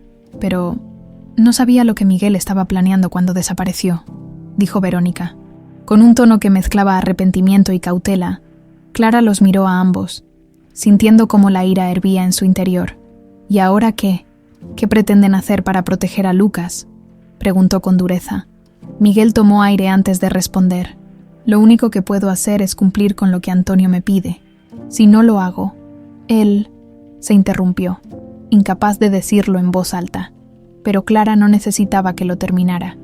pero no sabía lo que Miguel estaba planeando cuando desapareció», dijo Verónica. Con un tono que mezclaba arrepentimiento y cautela, Clara los miró a ambos, sintiendo cómo la ira hervía en su interior. «¿Y ahora qué? ¿Qué pretenden hacer para proteger a Lucas?», preguntó con dureza. Miguel tomó aire antes de responder. «Lo único que puedo hacer es cumplir con lo que Antonio me pide. Si no lo hago, él…» Se interrumpió, incapaz de decirlo en voz alta. Pero Clara no necesitaba que lo terminara.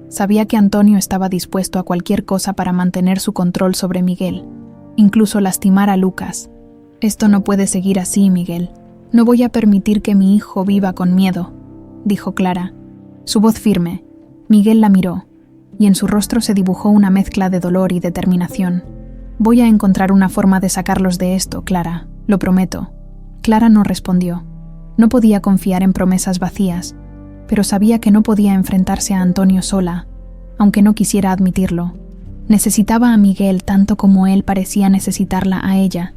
Sabía que Antonio estaba dispuesto a cualquier cosa para mantener su control sobre Miguel, incluso lastimar a Lucas. «Esto no puede seguir así, Miguel. No voy a permitir que mi hijo viva con miedo», dijo Clara. Su voz firme. Miguel la miró, y en su rostro se dibujó una mezcla de dolor y determinación. «Voy a encontrar una forma de sacarlos de esto, Clara, lo prometo». Clara no respondió. No podía confiar en promesas vacías, pero sabía que no podía enfrentarse a Antonio sola, aunque no quisiera admitirlo. Necesitaba a Miguel tanto como él parecía necesitarla a ella.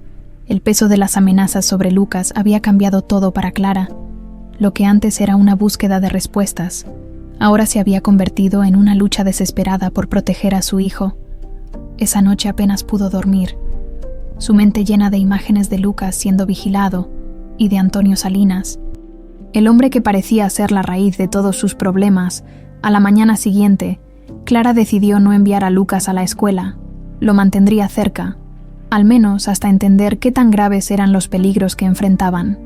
El peso de las amenazas sobre Lucas había cambiado todo para Clara. Lo que antes era una búsqueda de respuestas, ahora se había convertido en una lucha desesperada por proteger a su hijo. Esa noche apenas pudo dormir, su mente llena de imágenes de Lucas siendo vigilado y de Antonio Salinas. El hombre que parecía ser la raíz de todos sus problemas. A la mañana siguiente, Clara decidió no enviar a Lucas a la escuela. Lo mantendría cerca, al menos hasta entender qué tan graves eran los peligros que enfrentaban.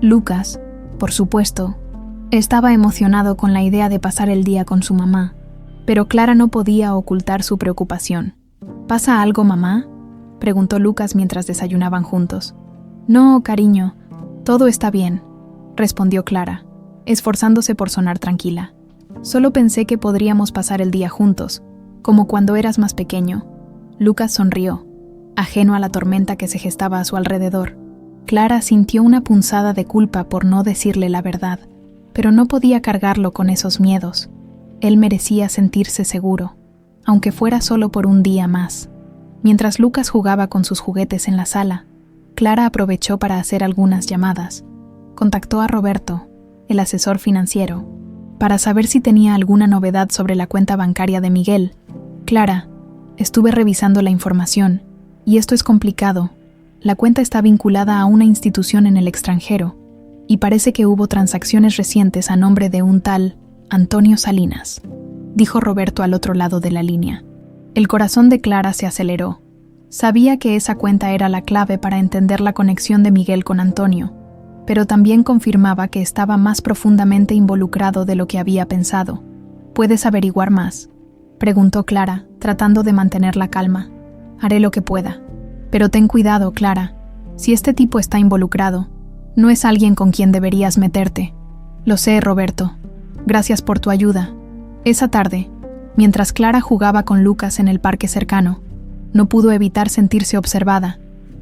Lucas, por supuesto, estaba emocionado con la idea de pasar el día con su mamá, pero Clara no podía ocultar su preocupación. «¿Pasa algo, mamá?», preguntó Lucas mientras desayunaban juntos. «No, cariño, todo está bien», respondió Clara, esforzándose por sonar tranquila. «Solo pensé que podríamos pasar el día juntos, como cuando eras más pequeño». Lucas sonrió, ajeno a la tormenta que se gestaba a su alrededor. Clara sintió una punzada de culpa por no decirle la verdad, pero no podía cargarlo con esos miedos. Él merecía sentirse seguro, aunque fuera solo por un día más. Mientras Lucas jugaba con sus juguetes en la sala, Clara aprovechó para hacer algunas llamadas. Contactó a Roberto, el asesor financiero, para saber si tenía alguna novedad sobre la cuenta bancaria de Miguel. «Clara, estuve revisando la información, y esto es complicado. La cuenta está vinculada a una institución en el extranjero, y parece que hubo transacciones recientes a nombre de un tal Antonio Salinas», dijo Roberto al otro lado de la línea. El corazón de Clara se aceleró. Sabía que esa cuenta era la clave para entender la conexión de Miguel con Antonio, pero también confirmaba que estaba más profundamente involucrado de lo que había pensado. «¿Puedes averiguar más?», preguntó Clara, tratando de mantener la calma. «Haré lo que pueda. Pero ten cuidado, Clara. Si este tipo está involucrado, no es alguien con quien deberías meterte». «Lo sé, Roberto. Gracias por tu ayuda». Esa tarde, mientras Clara jugaba con Lucas en el parque cercano, no pudo evitar sentirse observada.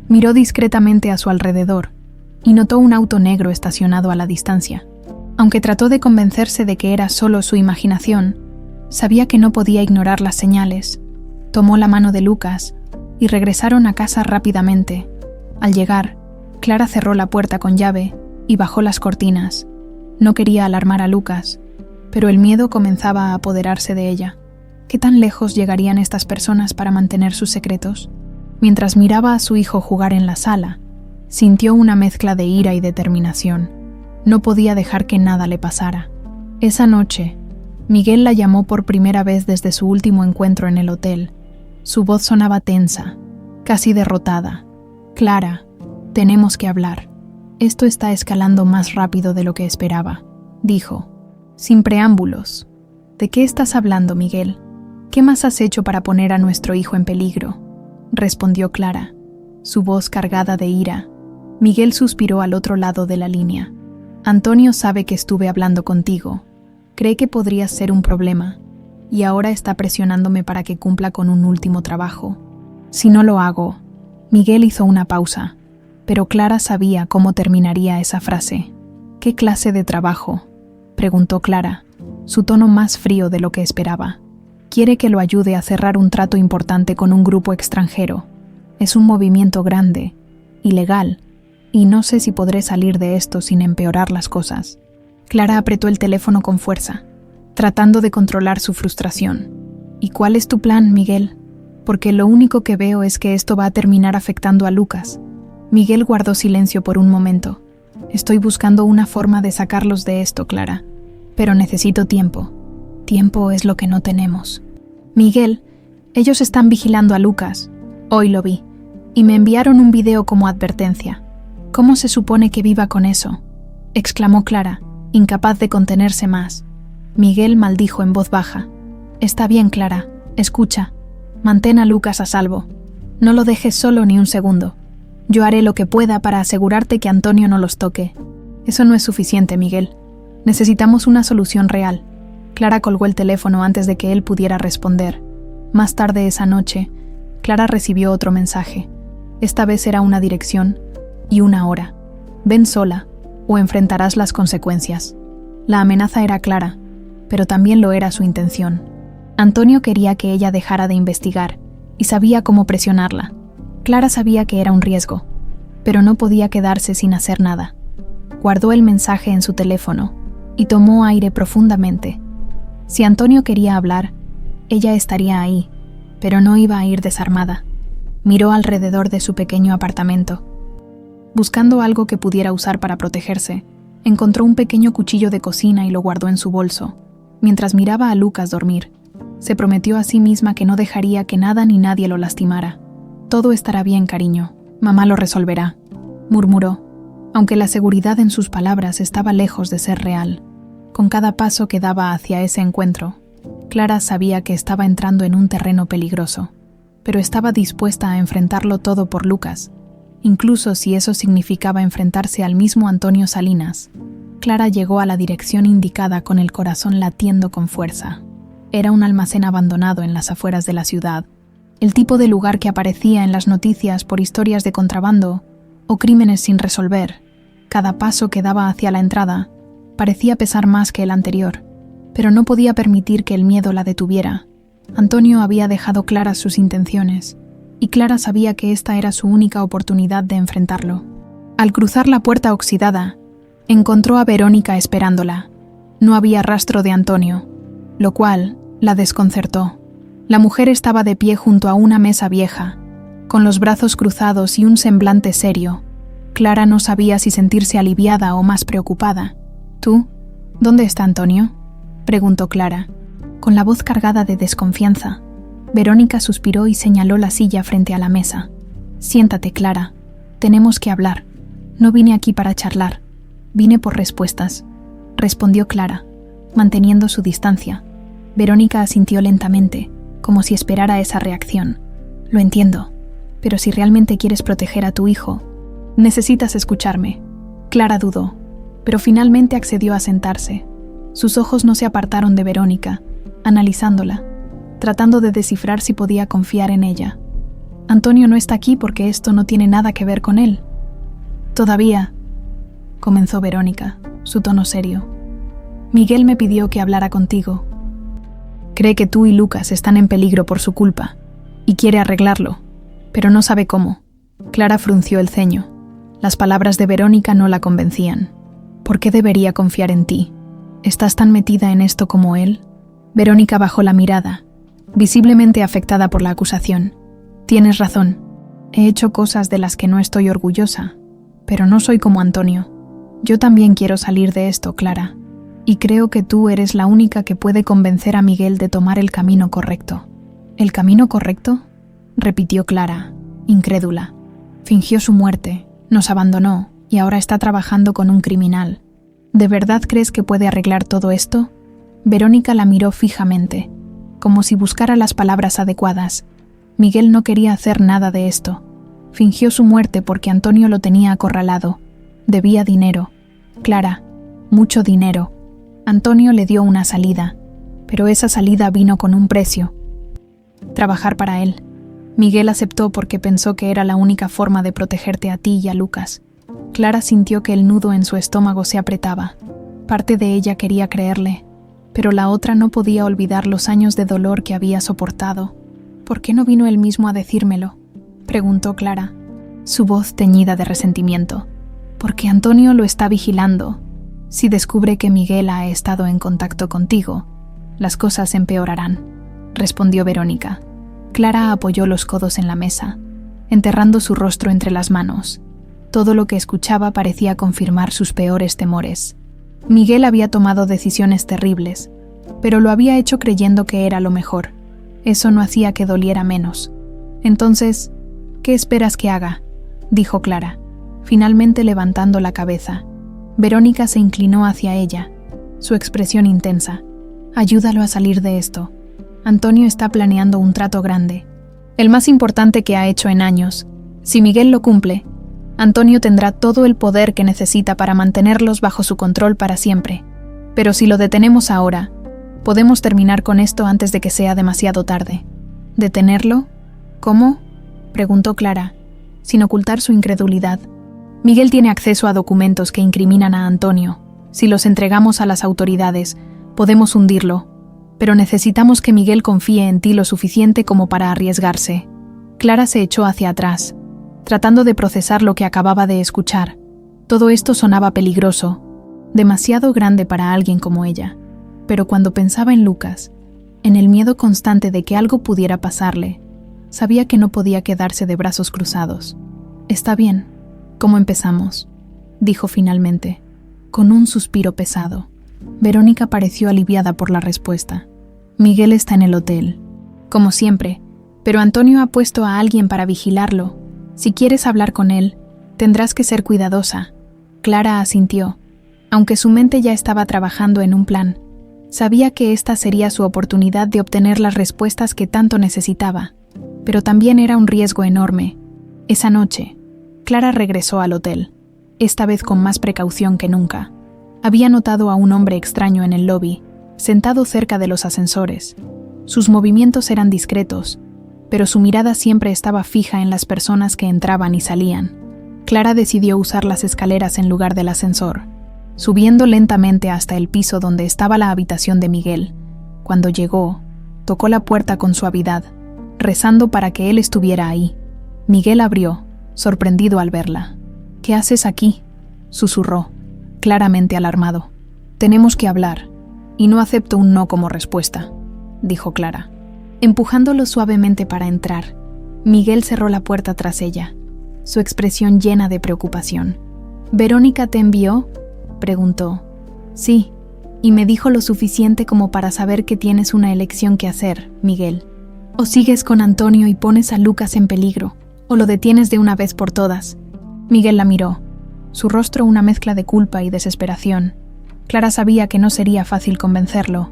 Miró discretamente a su alrededor y notó un auto negro estacionado a la distancia. Aunque trató de convencerse de que era solo su imaginación, sabía que no podía ignorar las señales. Tomó la mano de Lucas y regresaron a casa rápidamente. Al llegar, Clara cerró la puerta con llave y bajó las cortinas. No quería alarmar a Lucas, pero el miedo comenzaba a apoderarse de ella. ¿Qué tan lejos llegarían estas personas para mantener sus secretos? Mientras miraba a su hijo jugar en la sala, sintió una mezcla de ira y determinación. No podía dejar que nada le pasara. Esa noche, Miguel la llamó por primera vez desde su último encuentro en el hotel. Su voz sonaba tensa, casi derrotada. «Clara, tenemos que hablar. Esto está escalando más rápido de lo que esperaba», dijo, sin preámbulos. «¿De qué estás hablando, Miguel? ¿Qué más has hecho para poner a nuestro hijo en peligro?», respondió Clara, su voz cargada de ira. Miguel suspiró al otro lado de la línea. «Antonio sabe que estuve hablando contigo. Cree que podrías ser un problema, y ahora está presionándome para que cumpla con un último trabajo. Si no lo hago…». Miguel hizo una pausa, pero Clara sabía cómo terminaría esa frase. «¿Qué clase de trabajo?», preguntó Clara, su tono más frío de lo que esperaba. «Quiere que lo ayude a cerrar un trato importante con un grupo extranjero. Es un movimiento grande, ilegal, y no sé si podré salir de esto sin empeorar las cosas». Clara apretó el teléfono con fuerza, tratando de controlar su frustración. «¿Y cuál es tu plan, Miguel? Porque lo único que veo es que esto va a terminar afectando a Lucas». Miguel guardó silencio por un momento. «Estoy buscando una forma de sacarlos de esto, Clara, pero necesito tiempo. Tiempo es lo que no tenemos». «Miguel, ellos están vigilando a Lucas. Hoy lo vi, y me enviaron un video como advertencia. ¿Cómo se supone que viva con eso?», exclamó Clara, incapaz de contenerse más. Miguel maldijo en voz baja. «Está bien, Clara, escucha. Mantén a Lucas a salvo. No lo dejes solo ni un segundo. Yo haré lo que pueda para asegurarte que Antonio no los toque». «Eso no es suficiente, Miguel. Necesitamos una solución real». Clara colgó el teléfono antes de que él pudiera responder. Más tarde esa noche, Clara recibió otro mensaje. Esta vez era una dirección y una hora. «Ven sola, o enfrentarás las consecuencias». La amenaza era clara, pero también lo era su intención. Antonio quería que ella dejara de investigar, y sabía cómo presionarla. Clara sabía que era un riesgo, pero no podía quedarse sin hacer nada. Guardó el mensaje en su teléfono y tomó aire profundamente. Si Antonio quería hablar, ella estaría ahí, pero no iba a ir desarmada. Miró alrededor de su pequeño apartamento. Buscando algo que pudiera usar para protegerse, encontró un pequeño cuchillo de cocina y lo guardó en su bolso. Mientras miraba a Lucas dormir, se prometió a sí misma que no dejaría que nada ni nadie lo lastimara. «Todo estará bien, cariño. Mamá lo resolverá», murmuró, aunque la seguridad en sus palabras estaba lejos de ser real. Con cada paso que daba hacia ese encuentro, Clara sabía que estaba entrando en un terreno peligroso, pero estaba dispuesta a enfrentarlo todo por Lucas, incluso si eso significaba enfrentarse al mismo Antonio Salinas. Clara llegó a la dirección indicada con el corazón latiendo con fuerza. Era un almacén abandonado en las afueras de la ciudad, el tipo de lugar que aparecía en las noticias por historias de contrabando o crímenes sin resolver. Cada paso que daba hacia la entrada parecía pesar más que el anterior, pero no podía permitir que el miedo la detuviera. Antonio había dejado claras sus intenciones, y Clara sabía que esta era su única oportunidad de enfrentarlo. Al cruzar la puerta oxidada, encontró a Verónica esperándola. No había rastro de Antonio, lo cual la desconcertó. La mujer estaba de pie junto a una mesa vieja, con los brazos cruzados y un semblante serio. Clara no sabía si sentirse aliviada o más preocupada. «¿Tú? ¿Dónde está Antonio?», preguntó Clara, con la voz cargada de desconfianza. Verónica suspiró y señaló la silla frente a la mesa. «Siéntate, Clara. Tenemos que hablar. No vine aquí para charlar. Vine por respuestas», respondió Clara, manteniendo su distancia. Verónica asintió lentamente, como si esperara esa reacción. «Lo entiendo, pero si realmente quieres proteger a tu hijo, necesitas escucharme». Clara dudó, pero finalmente accedió a sentarse. Sus ojos no se apartaron de Verónica, analizándola, tratando de descifrar si podía confiar en ella. «Antonio no está aquí porque esto no tiene nada que ver con él». «Todavía», comenzó Verónica, su tono serio. «Miguel me pidió que hablara contigo. Cree que tú y Lucas están en peligro por su culpa, y quiere arreglarlo, pero no sabe cómo». Clara frunció el ceño. Las palabras de Verónica no la convencían. «¿Por qué debería confiar en ti? ¿Estás tan metida en esto como él?». Verónica bajó la mirada, visiblemente afectada por la acusación. «Tienes razón. He hecho cosas de las que no estoy orgullosa, pero no soy como Antonio. Yo también quiero salir de esto, Clara, Y creo que tú eres la única que puede convencer a Miguel de tomar el camino correcto. ¿El camino correcto?, repitió Clara, incrédula. Fingió su muerte, nos abandonó y ahora está trabajando con un criminal. ¿De verdad crees que puede arreglar todo esto? Verónica la miró fijamente, como si buscara las palabras adecuadas. Miguel no quería hacer nada de esto. Fingió su muerte porque Antonio lo tenía acorralado. Debía dinero. Clara, mucho dinero. Antonio le dio una salida, pero esa salida vino con un precio. Trabajar para él. Miguel aceptó porque pensó que era la única forma de protegerte a ti y a Lucas. Clara sintió que el nudo en su estómago se apretaba. Parte de ella quería creerle, pero la otra no podía olvidar los años de dolor que había soportado. ¿Por qué no vino él mismo a decírmelo?, preguntó Clara, su voz teñida de resentimiento. Porque Antonio lo está vigilando. Si descubre que Miguel ha estado en contacto contigo, las cosas empeorarán, respondió Verónica. Clara apoyó los codos en la mesa, enterrando su rostro entre las manos. Todo lo que escuchaba parecía confirmar sus peores temores. Miguel había tomado decisiones terribles, pero lo había hecho creyendo que era lo mejor. Eso no hacía que doliera menos. Entonces, ¿qué esperas que haga?, dijo Clara, finalmente levantando la cabeza. Verónica se inclinó hacia ella, su expresión intensa. Ayúdalo a salir de esto. Antonio está planeando un trato grande, el más importante que ha hecho en años. Si Miguel lo cumple, Antonio tendrá todo el poder que necesita para mantenerlos bajo su control para siempre. Pero si lo detenemos ahora, podemos terminar con esto antes de que sea demasiado tarde. ¿Detenerlo? ¿Cómo?, preguntó Clara, sin ocultar su incredulidad. Miguel tiene acceso a documentos que incriminan a Antonio. Si los entregamos a las autoridades, podemos hundirlo. Pero necesitamos que Miguel confíe en ti lo suficiente como para arriesgarse. Clara se echó hacia atrás, tratando de procesar lo que acababa de escuchar. Todo esto sonaba peligroso, demasiado grande para alguien como ella. Pero cuando pensaba en Lucas, en el miedo constante de que algo pudiera pasarle, sabía que no podía quedarse de brazos cruzados. «Está bien, ¿cómo empezamos?», dijo finalmente, con un suspiro pesado. Verónica pareció aliviada por la respuesta. «Miguel está en el hotel, como siempre, pero Antonio ha puesto a alguien para vigilarlo. Si quieres hablar con él, tendrás que ser cuidadosa». Clara asintió, aunque su mente ya estaba trabajando en un plan. Sabía que esta sería su oportunidad de obtener las respuestas que tanto necesitaba, pero también era un riesgo enorme. Esa noche, Clara regresó al hotel, esta vez con más precaución que nunca. Había notado a un hombre extraño en el lobby, sentado cerca de los ascensores. Sus movimientos eran discretos, pero su mirada siempre estaba fija en las personas que entraban y salían. Clara decidió usar las escaleras en lugar del ascensor, subiendo lentamente hasta el piso donde estaba la habitación de Miguel. Cuando llegó, tocó la puerta con suavidad, rezando para que él estuviera ahí. Miguel abrió, sorprendido al verla. «¿Qué haces aquí?», susurró, claramente alarmado. «Tenemos que hablar, y no acepto un no como respuesta», dijo Clara. Empujándolo suavemente para entrar, Miguel cerró la puerta tras ella, su expresión llena de preocupación. «¿Verónica te envió?», preguntó. «Sí, y me dijo lo suficiente como para saber que tienes una elección que hacer, Miguel. O sigues con Antonio y pones a Lucas en peligro, o lo detienes de una vez por todas». Miguel la miró, su rostro una mezcla de culpa y desesperación. Clara sabía que no sería fácil convencerlo,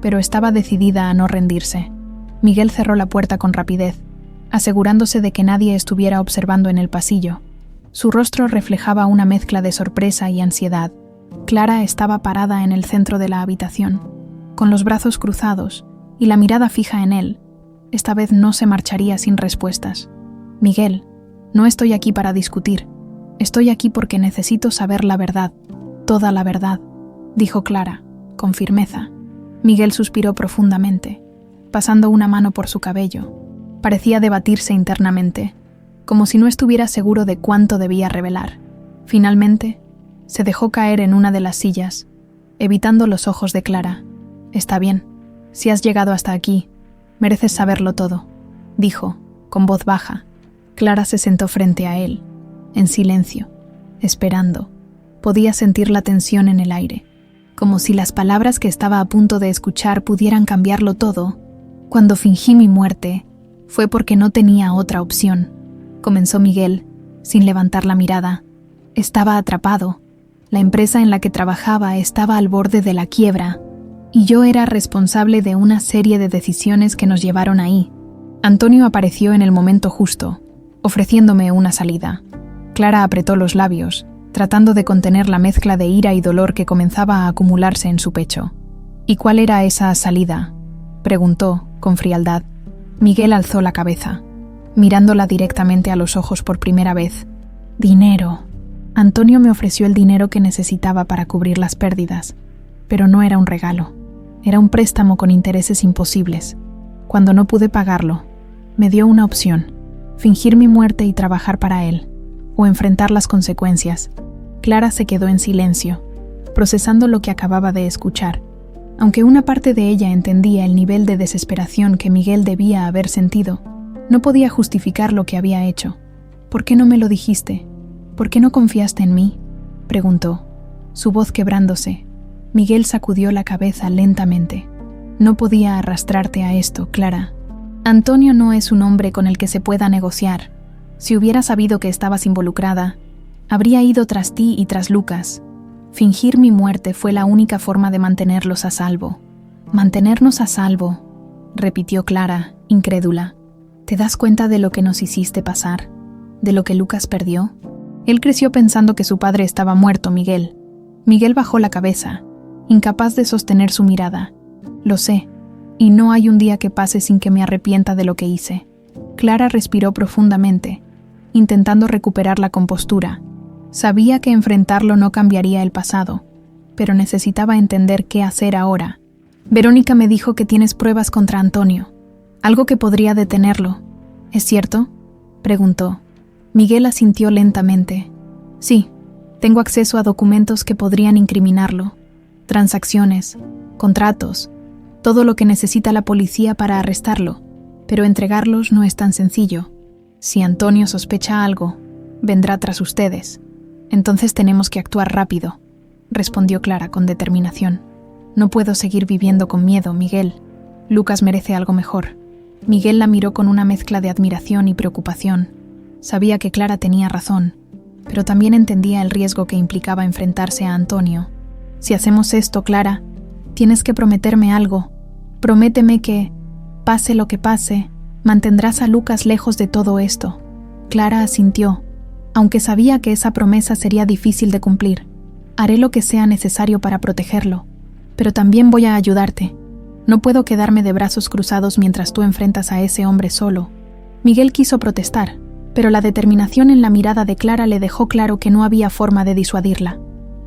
pero estaba decidida a no rendirse. Miguel cerró la puerta con rapidez, asegurándose de que nadie estuviera observando en el pasillo. Su rostro reflejaba una mezcla de sorpresa y ansiedad. Clara estaba parada en el centro de la habitación, con los brazos cruzados y la mirada fija en él. Esta vez no se marcharía sin respuestas. «Miguel, no estoy aquí para discutir. Estoy aquí porque necesito saber la verdad, toda la verdad», dijo Clara, con firmeza. Miguel suspiró profundamente, pasando una mano por su cabello. Parecía debatirse internamente, como si no estuviera seguro de cuánto debía revelar. Finalmente, se dejó caer en una de las sillas, evitando los ojos de Clara. «Está bien, si has llegado hasta aquí, mereces saberlo todo», dijo, con voz baja. Clara se sentó frente a él, en silencio, esperando. Podía sentir la tensión en el aire. como si las palabras que estaba a punto de escuchar pudieran cambiarlo todo. Cuando fingí mi muerte, fue porque no tenía otra opción, comenzó Miguel, sin levantar la mirada. Estaba atrapado. La empresa en la que trabajaba estaba al borde de la quiebra, y yo era responsable de una serie de decisiones que nos llevaron ahí. Antonio apareció en el momento justo, ofreciéndome una salida. Clara apretó los labios, tratando de contener la mezcla de ira y dolor que comenzaba a acumularse en su pecho. ¿Y cuál era esa salida?, preguntó, con frialdad. Miguel alzó la cabeza, mirándola directamente a los ojos por primera vez. Dinero. Antonio me ofreció el dinero que necesitaba para cubrir las pérdidas, pero no era un regalo. Era un préstamo con intereses imposibles. Cuando no pude pagarlo, me dio una opción: fingir mi muerte y trabajar para él, o enfrentar las consecuencias. Clara se quedó en silencio, procesando lo que acababa de escuchar. Aunque una parte de ella entendía el nivel de desesperación que Miguel debía haber sentido, no podía justificar lo que había hecho. ¿Por qué no me lo dijiste? ¿Por qué no confiaste en mí?, preguntó, su voz quebrándose. Miguel sacudió la cabeza lentamente. No podía arrastrarte a esto, Clara. Antonio no es un hombre con el que se pueda negociar. Si hubiera sabido que estabas involucrada, habría ido tras ti y tras Lucas. Fingir mi muerte fue la única forma de mantenerlos a salvo. Mantenernos a salvo, repitió Clara, incrédula. ¿Te das cuenta de lo que nos hiciste pasar? ¿De lo que Lucas perdió? Él creció pensando que su padre estaba muerto, Miguel. Miguel bajó la cabeza, incapaz de sostener su mirada. Lo sé, y no hay un día que pase sin que me arrepienta de lo que hice. Clara respiró profundamente, intentando recuperar la compostura. Sabía que enfrentarlo no cambiaría el pasado, pero necesitaba entender qué hacer ahora. Verónica me dijo que tienes pruebas contra Antonio, algo que podría detenerlo. ¿Es cierto?, preguntó. Miguel asintió lentamente. Sí, tengo acceso a documentos que podrían incriminarlo. Transacciones, contratos, todo lo que necesita la policía para arrestarlo, pero entregarlos no es tan sencillo. Si Antonio sospecha algo, vendrá tras ustedes. Entonces tenemos que actuar rápido, respondió Clara con determinación. No puedo seguir viviendo con miedo, Miguel. Lucas merece algo mejor. Miguel la miró con una mezcla de admiración y preocupación. Sabía que Clara tenía razón, pero también entendía el riesgo que implicaba enfrentarse a Antonio. Si hacemos esto, Clara, tienes que prometerme algo. Prométeme que, pase lo que pase, mantendrás a Lucas lejos de todo esto. Clara asintió, aunque sabía que esa promesa sería difícil de cumplir. Haré lo que sea necesario para protegerlo, pero también voy a ayudarte. No puedo quedarme de brazos cruzados mientras tú enfrentas a ese hombre solo. Miguel quiso protestar, pero la determinación en la mirada de Clara le dejó claro que no había forma de disuadirla.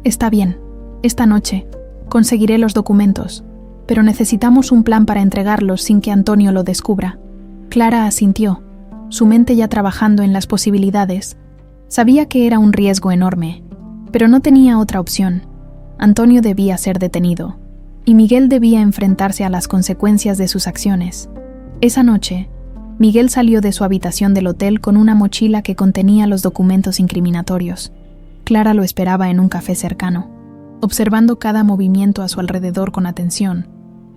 Está bien, esta noche conseguiré los documentos, pero necesitamos un plan para entregarlos sin que Antonio lo descubra. Clara asintió, su mente ya trabajando en las posibilidades. Sabía que era un riesgo enorme, pero no tenía otra opción. Antonio debía ser detenido, y Miguel debía enfrentarse a las consecuencias de sus acciones. Esa noche, Miguel salió de su habitación del hotel con una mochila que contenía los documentos incriminatorios. Clara lo esperaba en un café cercano, observando cada movimiento a su alrededor con atención.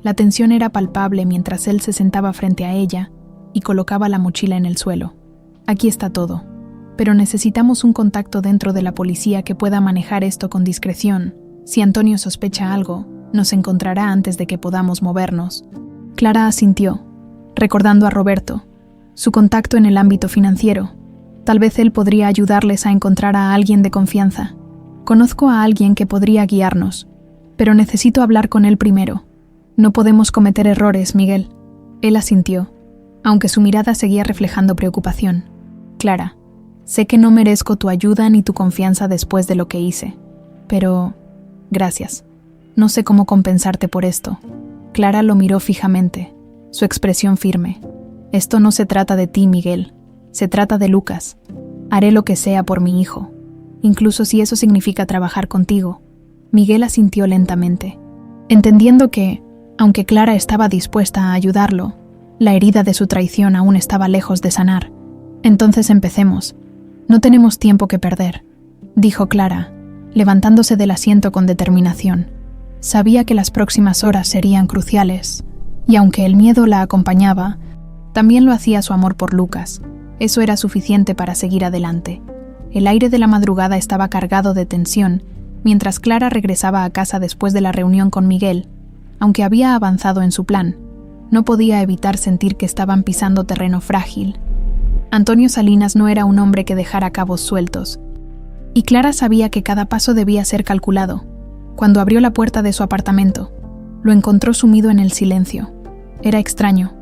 La tensión era palpable mientras él se sentaba frente a ella y colocaba la mochila en el suelo. Aquí está todo, pero necesitamos un contacto dentro de la policía que pueda manejar esto con discreción. Si Antonio sospecha algo, nos encontrará antes de que podamos movernos. Clara asintió, recordando a Roberto, su contacto en el ámbito financiero. Tal vez él podría ayudarles a encontrar a alguien de confianza. Conozco a alguien que podría guiarnos, pero necesito hablar con él primero. No podemos cometer errores, Miguel. Él asintió, aunque su mirada seguía reflejando preocupación. Clara, sé que no merezco tu ayuda ni tu confianza después de lo que hice, pero gracias. No sé cómo compensarte por esto. Clara lo miró fijamente, su expresión firme. Esto no se trata de ti, Miguel. Se trata de Lucas. Haré lo que sea por mi hijo, incluso si eso significa trabajar contigo. Miguel asintió lentamente, entendiendo que, aunque Clara estaba dispuesta a ayudarlo, la herida de su traición aún estaba lejos de sanar. Entonces empecemos. No tenemos tiempo que perder, dijo Clara, levantándose del asiento con determinación. Sabía que las próximas horas serían cruciales, y aunque el miedo la acompañaba, también lo hacía su amor por Lucas. Eso era suficiente para seguir adelante. El aire de la madrugada estaba cargado de tensión, mientras Clara regresaba a casa después de la reunión con Miguel. Aunque había avanzado en su plan, no podía evitar sentir que estaban pisando terreno frágil. Antonio Salinas no era un hombre que dejara cabos sueltos, y Clara sabía que cada paso debía ser calculado. Cuando abrió la puerta de su apartamento, lo encontró sumido en el silencio. Era extraño,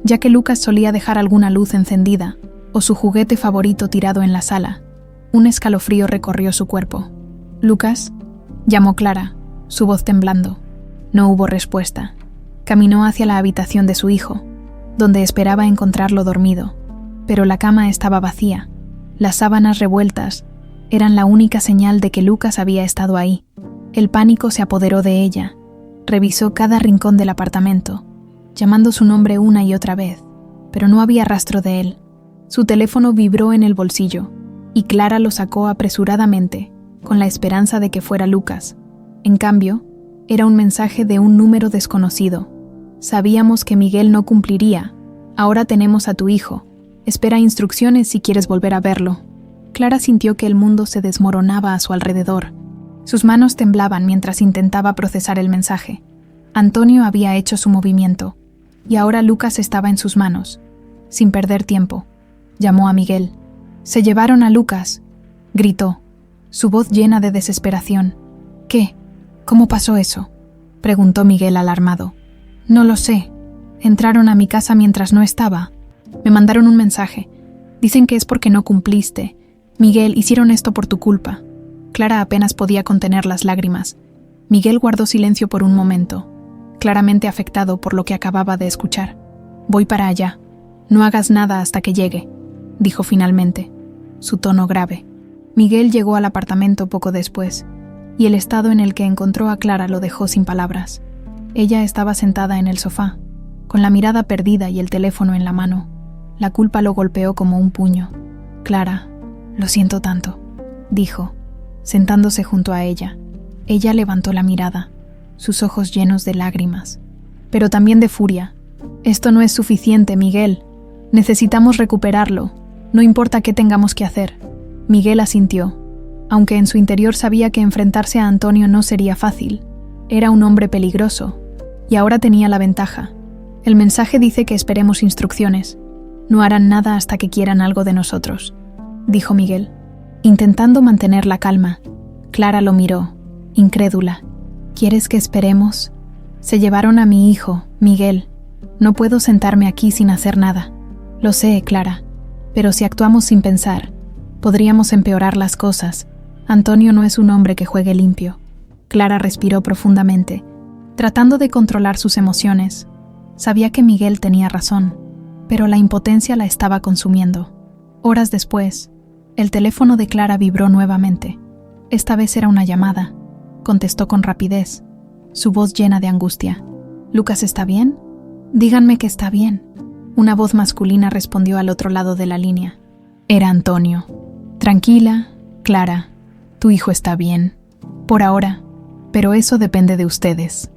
ya que Lucas solía dejar alguna luz encendida o su juguete favorito tirado en la sala. Un escalofrío recorrió su cuerpo. «¿Lucas?», llamó Clara, su voz temblando. No hubo respuesta. Caminó hacia la habitación de su hijo, donde esperaba encontrarlo dormido, pero la cama estaba vacía. Las sábanas revueltas eran la única señal de que Lucas había estado ahí. El pánico se apoderó de ella. Revisó cada rincón del apartamento, llamando su nombre una y otra vez, pero no había rastro de él. Su teléfono vibró en el bolsillo, y Clara lo sacó apresuradamente, con la esperanza de que fuera Lucas. En cambio, era un mensaje de un número desconocido. «Sabíamos que Miguel no cumpliría. Ahora tenemos a tu hijo. Espera instrucciones si quieres volver a verlo». Clara sintió que el mundo se desmoronaba a su alrededor. Sus manos temblaban mientras intentaba procesar el mensaje. Antonio había hecho su movimiento, y ahora Lucas estaba en sus manos. Sin perder tiempo, llamó a Miguel. «Se llevaron a Lucas», gritó, su voz llena de desesperación. «¿Qué? ¿Cómo pasó eso?», preguntó Miguel alarmado. «No lo sé. Entraron a mi casa mientras no estaba. Me mandaron un mensaje. Dicen que es porque no cumpliste. Miguel, hicieron esto por tu culpa». Clara apenas podía contener las lágrimas. Miguel guardó silencio por un momento, claramente afectado por lo que acababa de escuchar. «Voy para allá. No hagas nada hasta que llegue», dijo finalmente, su tono grave. Miguel llegó al apartamento poco después, y el estado en el que encontró a Clara lo dejó sin palabras. Ella estaba sentada en el sofá, con la mirada perdida y el teléfono en la mano. La culpa lo golpeó como un puño. «Clara, lo siento tanto», dijo, sentándose junto a ella. Ella levantó la mirada, sus ojos llenos de lágrimas, pero también de furia. «Esto no es suficiente, Miguel. Necesitamos recuperarlo. No importa qué tengamos que hacer». Miguel asintió, aunque en su interior sabía que enfrentarse a Antonio no sería fácil. Era un hombre peligroso, y ahora tenía la ventaja. «El mensaje dice que esperemos instrucciones. No harán nada hasta que quieran algo de nosotros», dijo Miguel. Intentando mantener la calma, Clara lo miró, incrédula. «¿Quieres que esperemos? Se llevaron a mi hijo, Miguel. No puedo sentarme aquí sin hacer nada». «Lo sé, Clara, pero si actuamos sin pensar, podríamos empeorar las cosas. Antonio no es un hombre que juegue limpio». Clara respiró profundamente, tratando de controlar sus emociones. Sabía que Miguel tenía razón, pero la impotencia la estaba consumiendo. Horas después, el teléfono de Clara vibró nuevamente. Esta vez era una llamada. Contestó con rapidez, su voz llena de angustia. «¿Lucas está bien? Díganme que está bien». Una voz masculina respondió al otro lado de la línea. Era Antonio. «Tranquila, Clara. Tu hijo está bien. Por ahora. Pero eso depende de ustedes».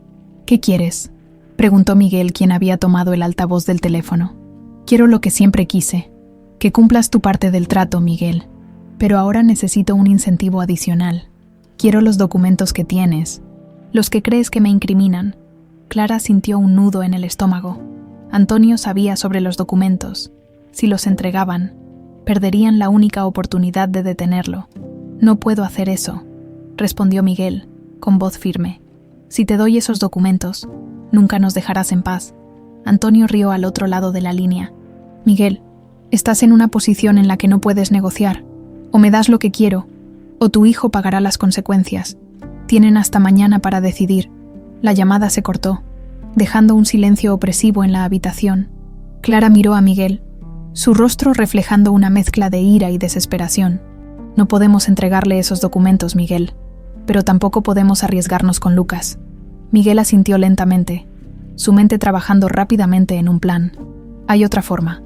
«¿Qué quieres?», preguntó Miguel, quien había tomado el altavoz del teléfono. «Quiero lo que siempre quise. Que cumplas tu parte del trato, Miguel. Pero ahora necesito un incentivo adicional. Quiero los documentos que tienes, los que crees que me incriminan». Clara sintió un nudo en el estómago. Antonio sabía sobre los documentos. Si los entregaban, perderían la única oportunidad de detenerlo. «No puedo hacer eso», respondió Miguel, con voz firme. «Si te doy esos documentos, nunca nos dejarás en paz». Antonio rió al otro lado de la línea. «Miguel, estás en una posición en la que no puedes negociar. O me das lo que quiero, o tu hijo pagará las consecuencias. Tienen hasta mañana para decidir». La llamada se cortó, dejando un silencio opresivo en la habitación. Clara miró a Miguel, su rostro reflejando una mezcla de ira y desesperación. «No podemos entregarle esos documentos, Miguel, pero tampoco podemos arriesgarnos con Lucas». Miguel asintió lentamente, su mente trabajando rápidamente en un plan. «Hay otra forma.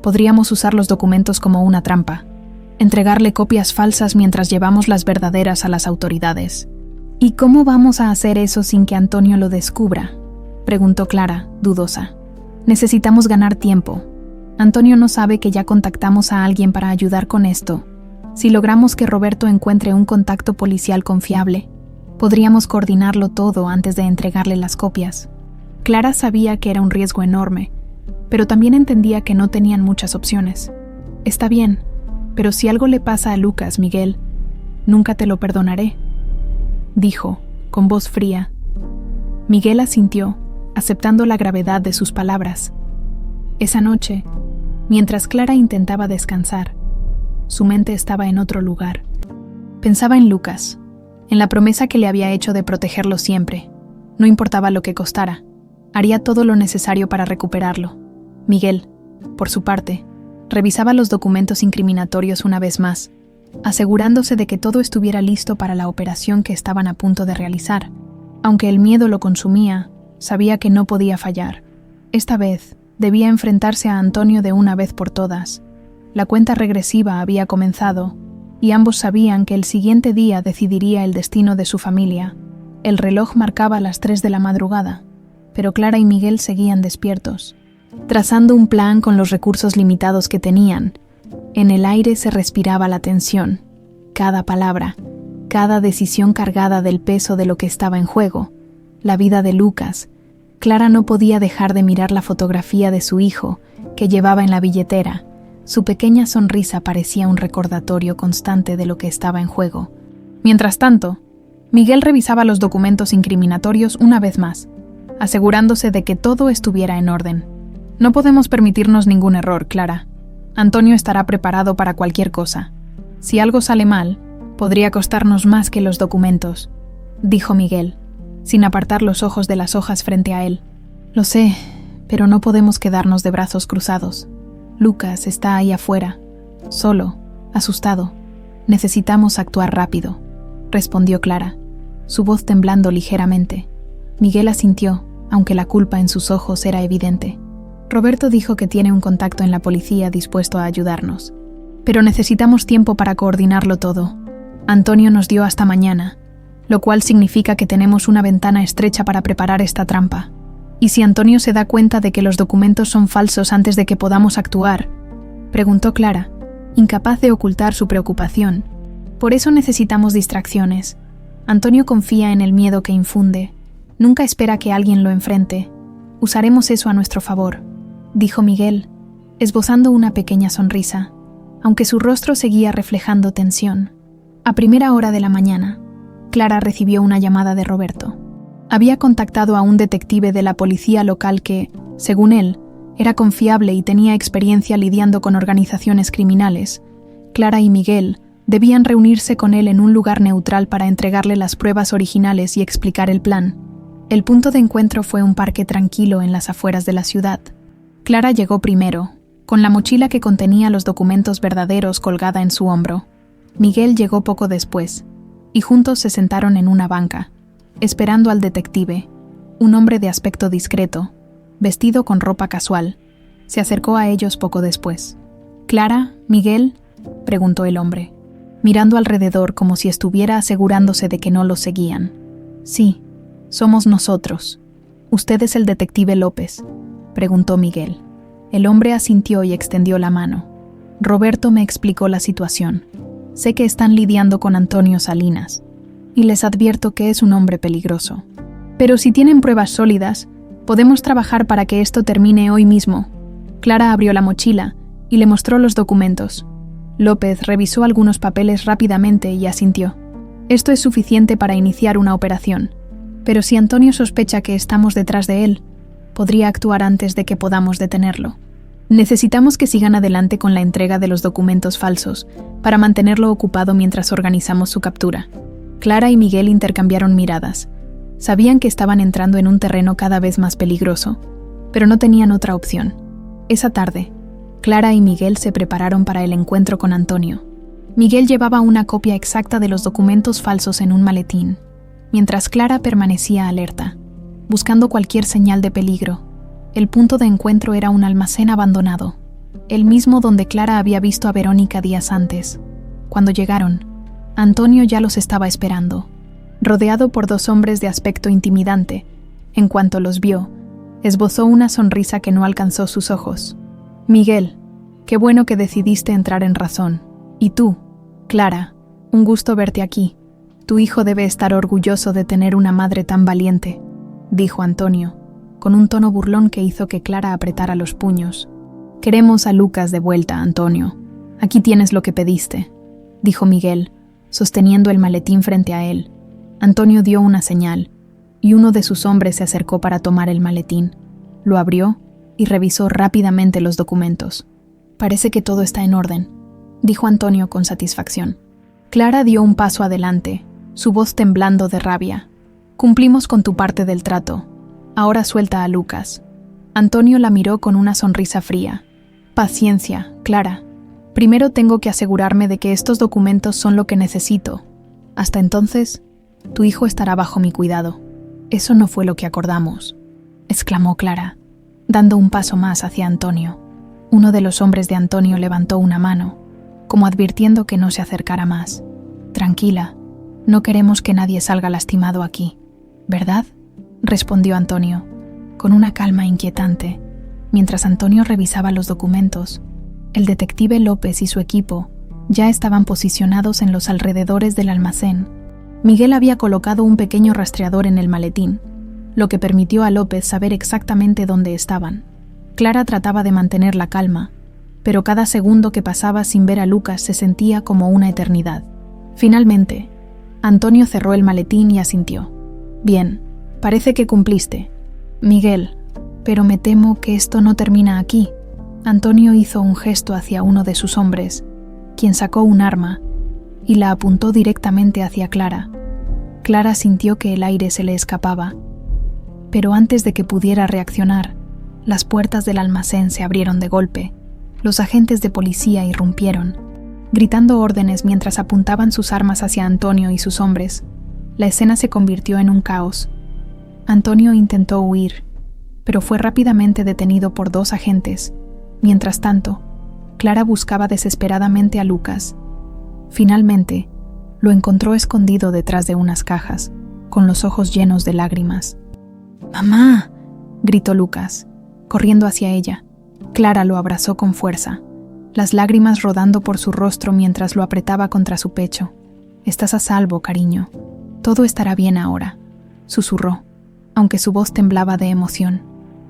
Podríamos usar los documentos como una trampa, entregarle copias falsas mientras llevamos las verdaderas a las autoridades. ¿Y cómo vamos a hacer eso sin que Antonio lo descubra?, preguntó Clara, dudosa. Necesitamos ganar tiempo. Antonio no sabe que ya contactamos a alguien para ayudar con esto. Si logramos que Roberto encuentre un contacto policial confiable, podríamos coordinarlo todo antes de entregarle las copias. Clara sabía que era un riesgo enorme, pero también entendía que no tenían muchas opciones. Está bien, pero si algo le pasa a Lucas, Miguel, nunca te lo perdonaré, dijo, con voz fría. Miguel asintió, aceptando la gravedad de sus palabras. Esa noche, mientras Clara intentaba descansar, su mente estaba en otro lugar. Pensaba en Lucas, en la promesa que le había hecho de protegerlo siempre. No importaba lo que costara, haría todo lo necesario para recuperarlo. Miguel, por su parte, revisaba los documentos incriminatorios una vez más, asegurándose de que todo estuviera listo para la operación que estaban a punto de realizar. Aunque el miedo lo consumía, sabía que no podía fallar. Esta vez, debía enfrentarse a Antonio de una vez por todas. La cuenta regresiva había comenzado, y ambos sabían que el siguiente día decidiría el destino de su familia. El reloj marcaba las 3 de la madrugada, pero Clara y Miguel seguían despiertos, trazando un plan con los recursos limitados que tenían. En el aire se respiraba la tensión. Cada palabra, cada decisión cargada del peso de lo que estaba en juego. La vida de Lucas. Clara no podía dejar de mirar la fotografía de su hijo, que llevaba en la billetera. Su pequeña sonrisa parecía un recordatorio constante de lo que estaba en juego. Mientras tanto, Miguel revisaba los documentos incriminatorios una vez más, asegurándose de que todo estuviera en orden. No podemos permitirnos ningún error, Clara. Antonio estará preparado para cualquier cosa. Si algo sale mal, podría costarnos más que los documentos, dijo Miguel, sin apartar los ojos de las hojas frente a él. Lo sé, pero no podemos quedarnos de brazos cruzados. Lucas está ahí afuera, solo, asustado. Necesitamos actuar rápido, respondió Clara, su voz temblando ligeramente. Miguel asintió, aunque la culpa en sus ojos era evidente. Roberto dijo que tiene un contacto en la policía dispuesto a ayudarnos. Pero necesitamos tiempo para coordinarlo todo. Antonio nos dio hasta mañana, lo cual significa que tenemos una ventana estrecha para preparar esta trampa. ¿Y si Antonio se da cuenta de que los documentos son falsos antes de que podamos actuar?, preguntó Clara, incapaz de ocultar su preocupación. Por eso necesitamos distracciones. Antonio confía en el miedo que infunde. Nunca espera que alguien lo enfrente. Usaremos eso a nuestro favor, dijo Miguel, esbozando una pequeña sonrisa, aunque su rostro seguía reflejando tensión. A primera hora de la mañana, Clara recibió una llamada de Roberto. Había contactado a un detective de la policía local que, según él, era confiable y tenía experiencia lidiando con organizaciones criminales. Clara y Miguel debían reunirse con él en un lugar neutral para entregarle las pruebas originales y explicar el plan. El punto de encuentro fue un parque tranquilo en las afueras de la ciudad. Clara llegó primero, con la mochila que contenía los documentos verdaderos colgada en su hombro. Miguel llegó poco después, y juntos se sentaron en una banca, esperando al detective, un hombre de aspecto discreto, vestido con ropa casual. Se acercó a ellos poco después. «¿Clara? ¿Miguel?», preguntó el hombre, mirando alrededor como si estuviera asegurándose de que no los seguían. «Sí, somos nosotros. ¿Usted es el detective López?», preguntó Miguel. El hombre asintió y extendió la mano. «Roberto me explicó la situación. Sé que están lidiando con Antonio Salinas, y les advierto que es un hombre peligroso. Pero si tienen pruebas sólidas, podemos trabajar para que esto termine hoy mismo». Clara abrió la mochila y le mostró los documentos. López revisó algunos papeles rápidamente y asintió. «Esto es suficiente para iniciar una operación. Pero si Antonio sospecha que estamos detrás de él, podría actuar antes de que podamos detenerlo. Necesitamos que sigan adelante con la entrega de los documentos falsos para mantenerlo ocupado mientras organizamos su captura». Clara y Miguel intercambiaron miradas. Sabían que estaban entrando en un terreno cada vez más peligroso, pero no tenían otra opción. Esa tarde, Clara y Miguel se prepararon para el encuentro con Antonio. Miguel llevaba una copia exacta de los documentos falsos en un maletín, mientras Clara permanecía alerta, buscando cualquier señal de peligro. El punto de encuentro era un almacén abandonado, el mismo donde Clara había visto a Verónica días antes. Cuando llegaron, Antonio ya los estaba esperando. rodeado por dos hombres de aspecto intimidante. En cuanto los vio, esbozó una sonrisa que no alcanzó sus ojos. «Miguel, qué bueno que decidiste entrar en razón. Y tú, Clara, un gusto verte aquí. Tu hijo debe estar orgulloso de tener una madre tan valiente», dijo Antonio, con un tono burlón que hizo que Clara apretara los puños. «Queremos a Lucas de vuelta, Antonio. Aquí tienes lo que pediste», dijo Miguel, sosteniendo el maletín frente a él. Antonio dio una señal, y uno de sus hombres se acercó para tomar el maletín. Lo abrió y revisó rápidamente los documentos. «Parece que todo está en orden», dijo Antonio con satisfacción. Clara dio un paso adelante, su voz temblando de rabia. «Cumplimos con tu parte del trato. Ahora suelta a Lucas». Antonio la miró con una sonrisa fría. «Paciencia, Clara. Primero tengo que asegurarme de que estos documentos son lo que necesito. Hasta entonces, tu hijo estará bajo mi cuidado». «Eso no fue lo que acordamos», exclamó Clara, dando un paso más hacia Antonio. Uno de los hombres de Antonio levantó una mano, como advirtiendo que no se acercara más. «Tranquila, no queremos que nadie salga lastimado aquí, ¿verdad?», respondió Antonio, con una calma inquietante. Mientras Antonio revisaba los documentos, el detective López y su equipo ya estaban posicionados en los alrededores del almacén. Miguel había colocado un pequeño rastreador en el maletín, lo que permitió a López saber exactamente dónde estaban. Clara trataba de mantener la calma, pero cada segundo que pasaba sin ver a Lucas se sentía como una eternidad. Finalmente, Antonio cerró el maletín y asintió. «Bien, parece que cumpliste, Miguel, pero me temo que esto no termina aquí». Antonio hizo un gesto hacia uno de sus hombres, quien sacó un arma y la apuntó directamente hacia Clara. Clara sintió que el aire se le escapaba, pero antes de que pudiera reaccionar, las puertas del almacén se abrieron de golpe. Los agentes de policía irrumpieron, gritando órdenes mientras apuntaban sus armas hacia Antonio y sus hombres. La escena se convirtió en un caos. Antonio intentó huir, pero fue rápidamente detenido por dos agentes. Mientras tanto, Clara buscaba desesperadamente a Lucas. Finalmente, lo encontró escondido detrás de unas cajas, con los ojos llenos de lágrimas. «¡Mamá!», gritó Lucas, corriendo hacia ella. Clara lo abrazó con fuerza, las lágrimas rodando por su rostro mientras lo apretaba contra su pecho. «Estás a salvo, cariño. Todo estará bien ahora», susurró, aunque su voz temblaba de emoción.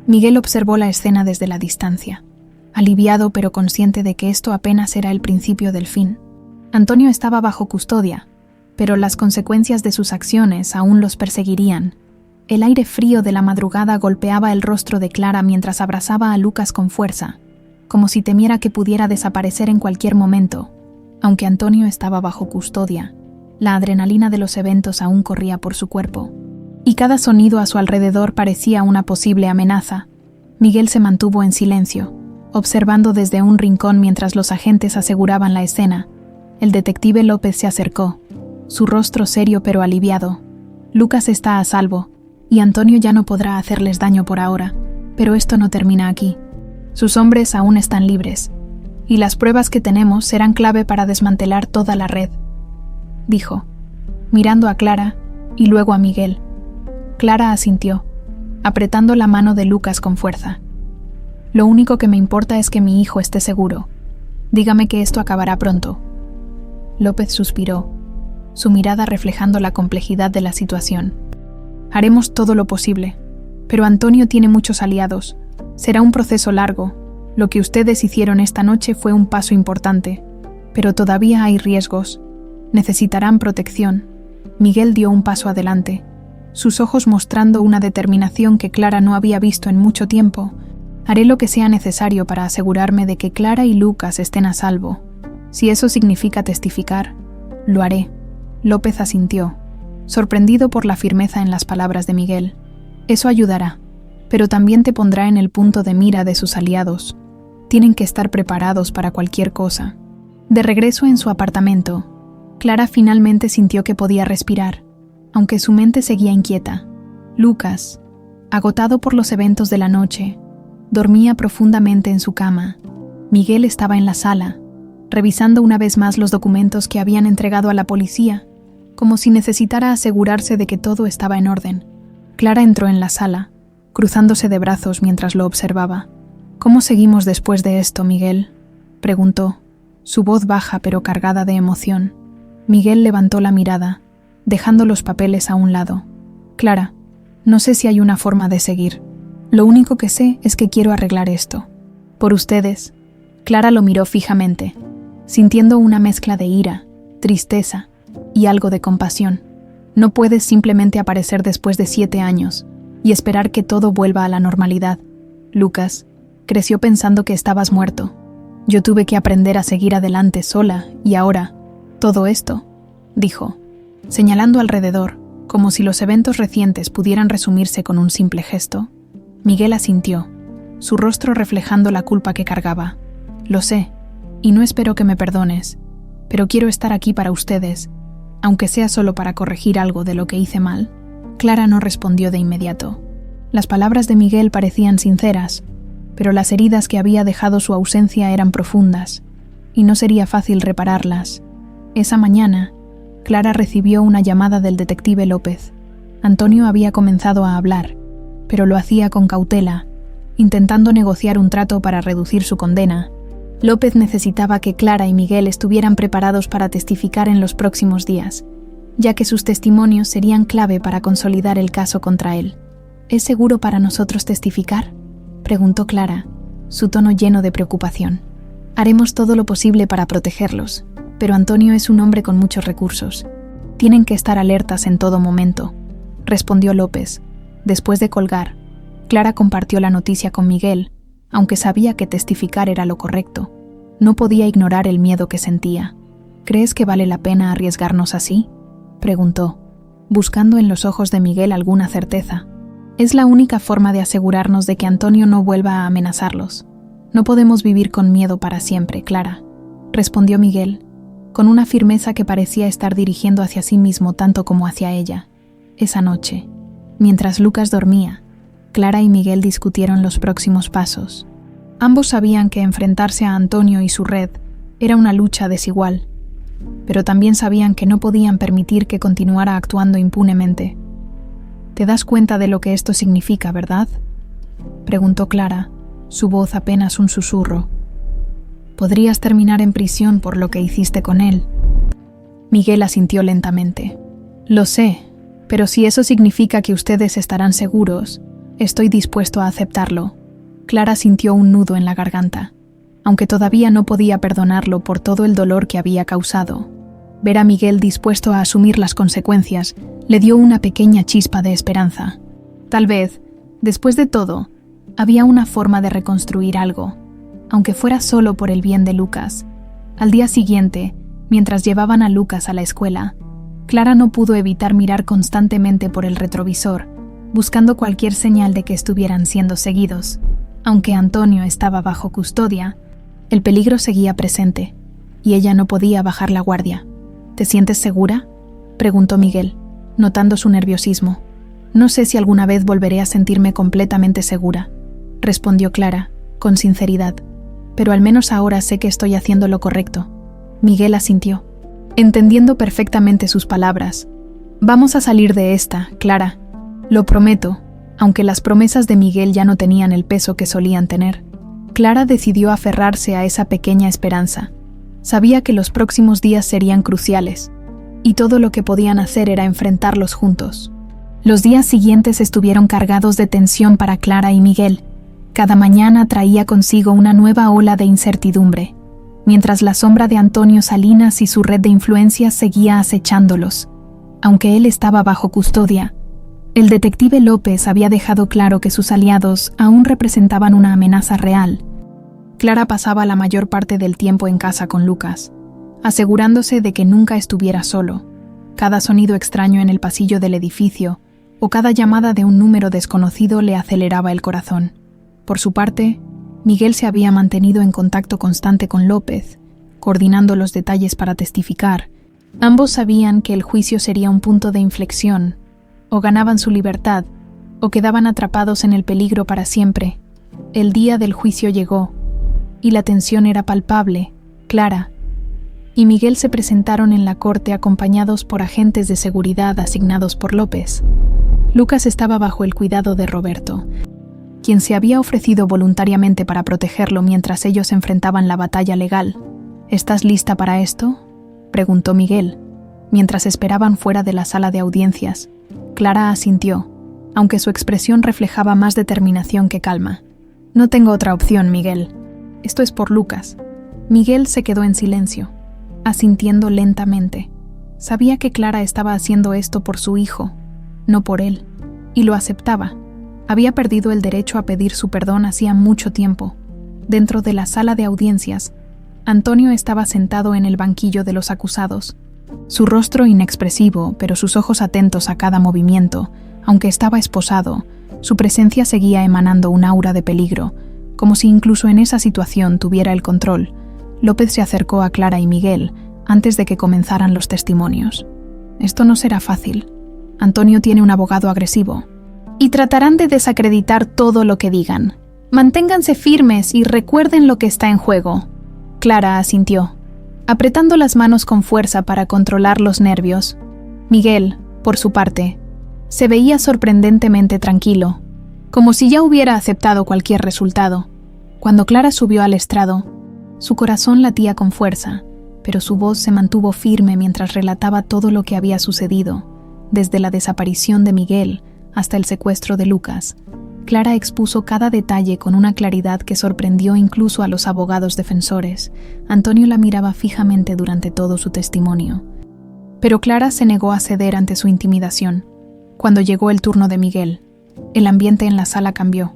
Miguel observó la escena desde la distancia, aliviado pero consciente de que esto apenas era el principio del fin. Antonio estaba bajo custodia, pero las consecuencias de sus acciones aún los perseguirían. El aire frío de la madrugada golpeaba el rostro de Clara mientras abrazaba a Lucas con fuerza, como si temiera que pudiera desaparecer en cualquier momento. Aunque Antonio estaba bajo custodia, la adrenalina de los eventos aún corría por su cuerpo, y cada sonido a su alrededor parecía una posible amenaza. Miguel se mantuvo en silencio, observando desde un rincón mientras los agentes aseguraban la escena. El detective López se acercó, su rostro serio pero aliviado. «Lucas está a salvo, y Antonio ya no podrá hacerles daño por ahora, pero esto no termina aquí. Sus hombres aún están libres, y las pruebas que tenemos serán clave para desmantelar toda la red», dijo, mirando a Clara y luego a Miguel. Clara asintió, apretando la mano de Lucas con fuerza. «Lo único que me importa es que mi hijo esté seguro. Dígame que esto acabará pronto». López suspiró, su mirada reflejando la complejidad de la situación. «Haremos todo lo posible, pero Antonio tiene muchos aliados. Será un proceso largo. Lo que ustedes hicieron esta noche fue un paso importante, pero todavía hay riesgos. Necesitarán protección». Miguel dio un paso adelante, sus ojos mostrando una determinación que Clara no había visto en mucho tiempo. «Haré lo que sea necesario para asegurarme de que Clara y Lucas estén a salvo. Si eso significa testificar, lo haré». López asintió, sorprendido por la firmeza en las palabras de Miguel. «Eso ayudará, pero también te pondrá en el punto de mira de sus aliados. Tienen que estar preparados para cualquier cosa». De regreso en su apartamento, Clara finalmente sintió que podía respirar, aunque su mente seguía inquieta. Lucas, agotado por los eventos de la noche, dormía profundamente en su cama. Miguel estaba en la sala, revisando una vez más los documentos que habían entregado a la policía. como si necesitara asegurarse de que todo estaba en orden. Clara entró en la sala, cruzándose de brazos mientras lo observaba. «¿Cómo seguimos después de esto, Miguel?», preguntó, su voz baja pero cargada de emoción. Miguel levantó la mirada, dejando los papeles a un lado. «Clara, no sé si hay una forma de seguir. Lo único que sé es que quiero arreglar esto. Por ustedes». Clara lo miró fijamente, sintiendo una mezcla de ira, tristeza y algo de compasión. «No puedes simplemente aparecer después de 7 años y esperar que todo vuelva a la normalidad. Lucas creció pensando que estabas muerto. Yo tuve que aprender a seguir adelante sola y ahora, todo esto», dijo, señalando alrededor, como si los eventos recientes pudieran resumirse con un simple gesto. Miguel asintió, su rostro reflejando la culpa que cargaba. «Lo sé, y no espero que me perdones, pero quiero estar aquí para ustedes, aunque sea solo para corregir algo de lo que hice mal». Clara no respondió de inmediato. Las palabras de Miguel parecían sinceras, pero las heridas que había dejado su ausencia eran profundas, y no sería fácil repararlas. Esa mañana, Clara recibió una llamada del detective López. Antonio había comenzado a hablar, pero lo hacía con cautela, intentando negociar un trato para reducir su condena. López necesitaba que Clara y Miguel estuvieran preparados para testificar en los próximos días, ya que sus testimonios serían clave para consolidar el caso contra él. «¿Es seguro para nosotros testificar?», preguntó Clara, su tono lleno de preocupación. «Haremos todo lo posible para protegerlos, pero Antonio es un hombre con muchos recursos. Tienen que estar alertas en todo momento», respondió López. Después de colgar, Clara compartió la noticia con Miguel, aunque sabía que testificar era lo correcto. No podía ignorar el miedo que sentía. «¿Crees que vale la pena arriesgarnos así?», preguntó, buscando en los ojos de Miguel alguna certeza. «Es la única forma de asegurarnos de que Antonio no vuelva a amenazarlos. No podemos vivir con miedo para siempre, Clara», respondió Miguel, con una firmeza que parecía estar dirigiendo hacia sí mismo tanto como hacia ella. Esa noche, mientras Lucas dormía, Clara y Miguel discutieron los próximos pasos. Ambos sabían que enfrentarse a Antonio y su red era una lucha desigual, pero también sabían que no podían permitir que continuara actuando impunemente. «Te das cuenta de lo que esto significa, ¿verdad?», preguntó Clara, su voz apenas un susurro. «Podrías terminar en prisión por lo que hiciste con él». Miguel asintió lentamente. «Lo sé, pero si eso significa que ustedes estarán seguros, estoy dispuesto a aceptarlo». Clara sintió un nudo en la garganta, aunque todavía no podía perdonarlo por todo el dolor que había causado. Ver a Miguel dispuesto a asumir las consecuencias le dio una pequeña chispa de esperanza. Tal vez, después de todo, había una forma de reconstruir algo, aunque fuera solo por el bien de Lucas. Al día siguiente, mientras llevaban a Lucas a la escuela, Clara no pudo evitar mirar constantemente por el retrovisor, buscando cualquier señal de que estuvieran siendo seguidos. Aunque Antonio estaba bajo custodia, el peligro seguía presente, y ella no podía bajar la guardia. «¿Te sientes segura?», preguntó Miguel, notando su nerviosismo. «No sé si alguna vez volveré a sentirme completamente segura», respondió Clara, con sinceridad. «Pero al menos ahora sé que estoy haciendo lo correcto». Miguel asintió, entendiendo perfectamente sus palabras. «Vamos a salir de esta, Clara. Lo prometo», aunque las promesas de Miguel ya no tenían el peso que solían tener. Clara decidió aferrarse a esa pequeña esperanza. Sabía que los próximos días serían cruciales, y todo lo que podían hacer era enfrentarlos juntos. Los días siguientes estuvieron cargados de tensión para Clara y Miguel. Cada mañana traía consigo una nueva ola de incertidumbre, mientras la sombra de Antonio Salinas y su red de influencias seguía acechándolos. Aunque él estaba bajo custodia, el detective López había dejado claro que sus aliados aún representaban una amenaza real. Clara pasaba la mayor parte del tiempo en casa con Lucas, asegurándose de que nunca estuviera solo. Cada sonido extraño en el pasillo del edificio o cada llamada de un número desconocido le aceleraba el corazón. Por su parte, Miguel se había mantenido en contacto constante con López, coordinando los detalles para testificar. Ambos sabían que el juicio sería un punto de inflexión. O ganaban su libertad, o quedaban atrapados en el peligro para siempre. El día del juicio llegó, y la tensión era palpable, clara. y Miguel se presentaron en la corte acompañados por agentes de seguridad asignados por López. Lucas estaba bajo el cuidado de Roberto, quien se había ofrecido voluntariamente para protegerlo mientras ellos enfrentaban la batalla legal. ¿Estás lista para esto?, preguntó Miguel, mientras esperaban fuera de la sala de audiencias. Clara asintió, aunque su expresión reflejaba más determinación que calma. No tengo otra opción, Miguel. Esto es por Lucas. Miguel se quedó en silencio, asintiendo lentamente. Sabía que Clara estaba haciendo esto por su hijo, no por él, y lo aceptaba. Había perdido el derecho a pedir su perdón hacía mucho tiempo. Dentro de la sala de audiencias, Antonio estaba sentado en el banquillo de los acusados, su rostro inexpresivo, pero sus ojos atentos a cada movimiento. Aunque estaba esposado, su presencia seguía emanando un aura de peligro, como si incluso en esa situación tuviera el control. López se acercó a Clara y Miguel antes de que comenzaran los testimonios. Esto no será fácil. Antonio tiene un abogado agresivo. Y tratarán de desacreditar todo lo que digan. Manténganse firmes y recuerden lo que está en juego. Clara asintió, apretando las manos con fuerza para controlar los nervios. Miguel, por su parte, se veía sorprendentemente tranquilo, como si ya hubiera aceptado cualquier resultado. Cuando Clara subió al estrado, su corazón latía con fuerza, pero su voz se mantuvo firme mientras relataba todo lo que había sucedido, desde la desaparición de Miguel hasta el secuestro de Lucas. Clara expuso cada detalle con una claridad que sorprendió incluso a los abogados defensores. Antonio la miraba fijamente durante todo su testimonio. Pero Clara se negó a ceder ante su intimidación. Cuando llegó el turno de Miguel, el ambiente en la sala cambió.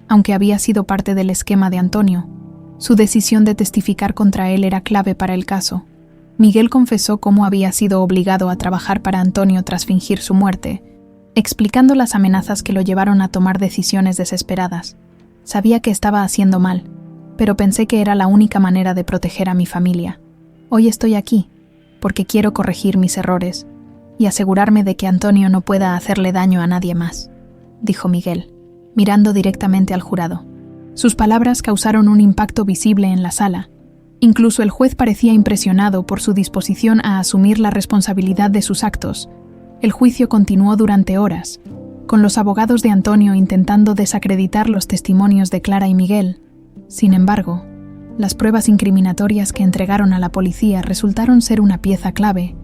Aunque había sido parte del esquema de Antonio, su decisión de testificar contra él era clave para el caso. Miguel confesó cómo había sido obligado a trabajar para Antonio tras fingir su muerte, explicando las amenazas que lo llevaron a tomar decisiones desesperadas. Sabía que estaba haciendo mal, pero pensé que era la única manera de proteger a mi familia. Hoy estoy aquí, porque quiero corregir mis errores y asegurarme de que Antonio no pueda hacerle daño a nadie más, dijo Miguel, mirando directamente al jurado. Sus palabras causaron un impacto visible en la sala. Incluso el juez parecía impresionado por su disposición a asumir la responsabilidad de sus actos. El juicio continuó durante horas, con los abogados de Antonio intentando desacreditar los testimonios de Clara y Miguel. Sin embargo, las pruebas incriminatorias que entregaron a la policía resultaron ser una pieza clave.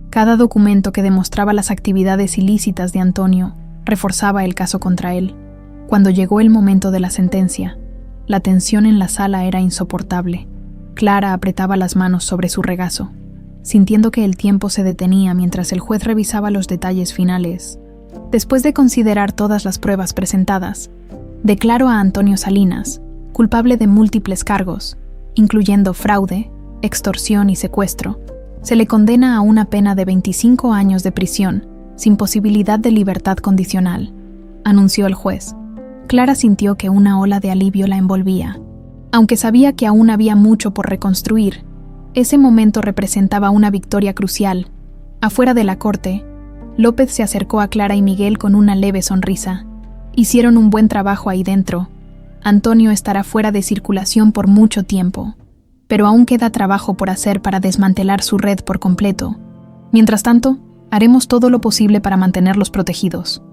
Cada documento que demostraba las actividades ilícitas de Antonio reforzaba el caso contra él. Cuando llegó el momento de la sentencia, la tensión en la sala era insoportable. Clara apretaba las manos sobre su regazo, sintiendo que el tiempo se detenía mientras el juez revisaba los detalles finales. Después de considerar todas las pruebas presentadas, declaró a Antonio Salinas culpable de múltiples cargos, incluyendo fraude, extorsión y secuestro. Se le condena a una pena de 25 años de prisión, sin posibilidad de libertad condicional, anunció el juez. Clara sintió que una ola de alivio la envolvía. Aunque sabía que aún había mucho por reconstruir, ese momento representaba una victoria crucial. Afuera de la corte, López se acercó a Clara y Miguel con una leve sonrisa. Hicieron un buen trabajo ahí dentro. Antonio estará fuera de circulación por mucho tiempo, pero aún queda trabajo por hacer para desmantelar su red por completo. Mientras tanto, haremos todo lo posible para mantenerlos protegidos.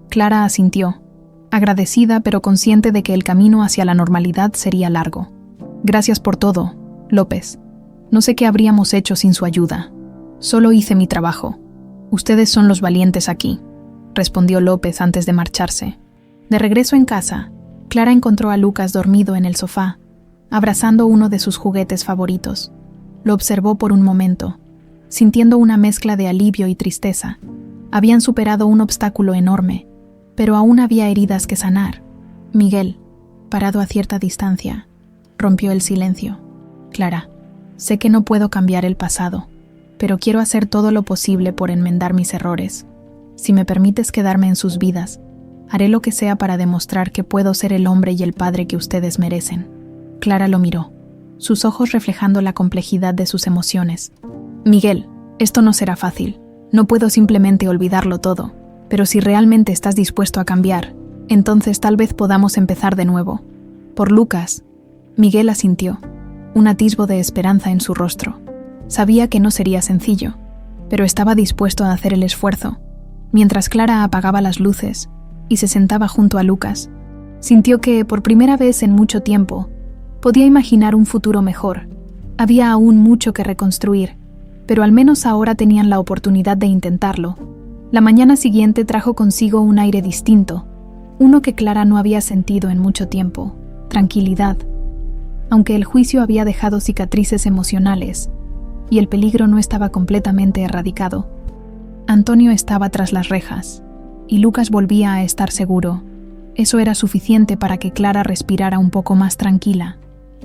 Clara asintió, agradecida pero consciente de que el camino hacia la normalidad sería largo. Gracias por todo, López. No sé qué habríamos hecho sin su ayuda. Solo hice mi trabajo. Ustedes son los valientes aquí, respondió López antes de marcharse. De regreso en casa, Clara encontró a Lucas dormido en el sofá, abrazando uno de sus juguetes favoritos. Lo observó por un momento, sintiendo una mezcla de alivio y tristeza. Habían superado un obstáculo enorme, pero aún había heridas que sanar. Miguel, parado a cierta distancia, rompió el silencio. Clara, sé que no puedo cambiar el pasado, pero quiero hacer todo lo posible por enmendar mis errores. Si me permites quedarme en sus vidas, haré lo que sea para demostrar que puedo ser el hombre y el padre que ustedes merecen. Clara lo miró, sus ojos reflejando la complejidad de sus emociones. Miguel, esto no será fácil. No puedo simplemente olvidarlo todo, pero si realmente estás dispuesto a cambiar, entonces tal vez podamos empezar de nuevo. Por Lucas, Miguel asintió, un atisbo de esperanza en su rostro. Sabía que no sería sencillo, pero estaba dispuesto a hacer el esfuerzo. Mientras Clara apagaba las luces y se sentaba junto a Lucas, sintió que, por primera vez en mucho tiempo, podía imaginar un futuro mejor. Había aún mucho que reconstruir, pero al menos ahora tenían la oportunidad de intentarlo. La mañana siguiente trajo consigo un aire distinto, uno que Clara no había sentido en mucho tiempo: tranquilidad. Aunque el juicio había dejado cicatrices emocionales y el peligro no estaba completamente erradicado, Antonio estaba tras las rejas y Lucas volvía a estar seguro. Eso era suficiente para que Clara respirara un poco más tranquila.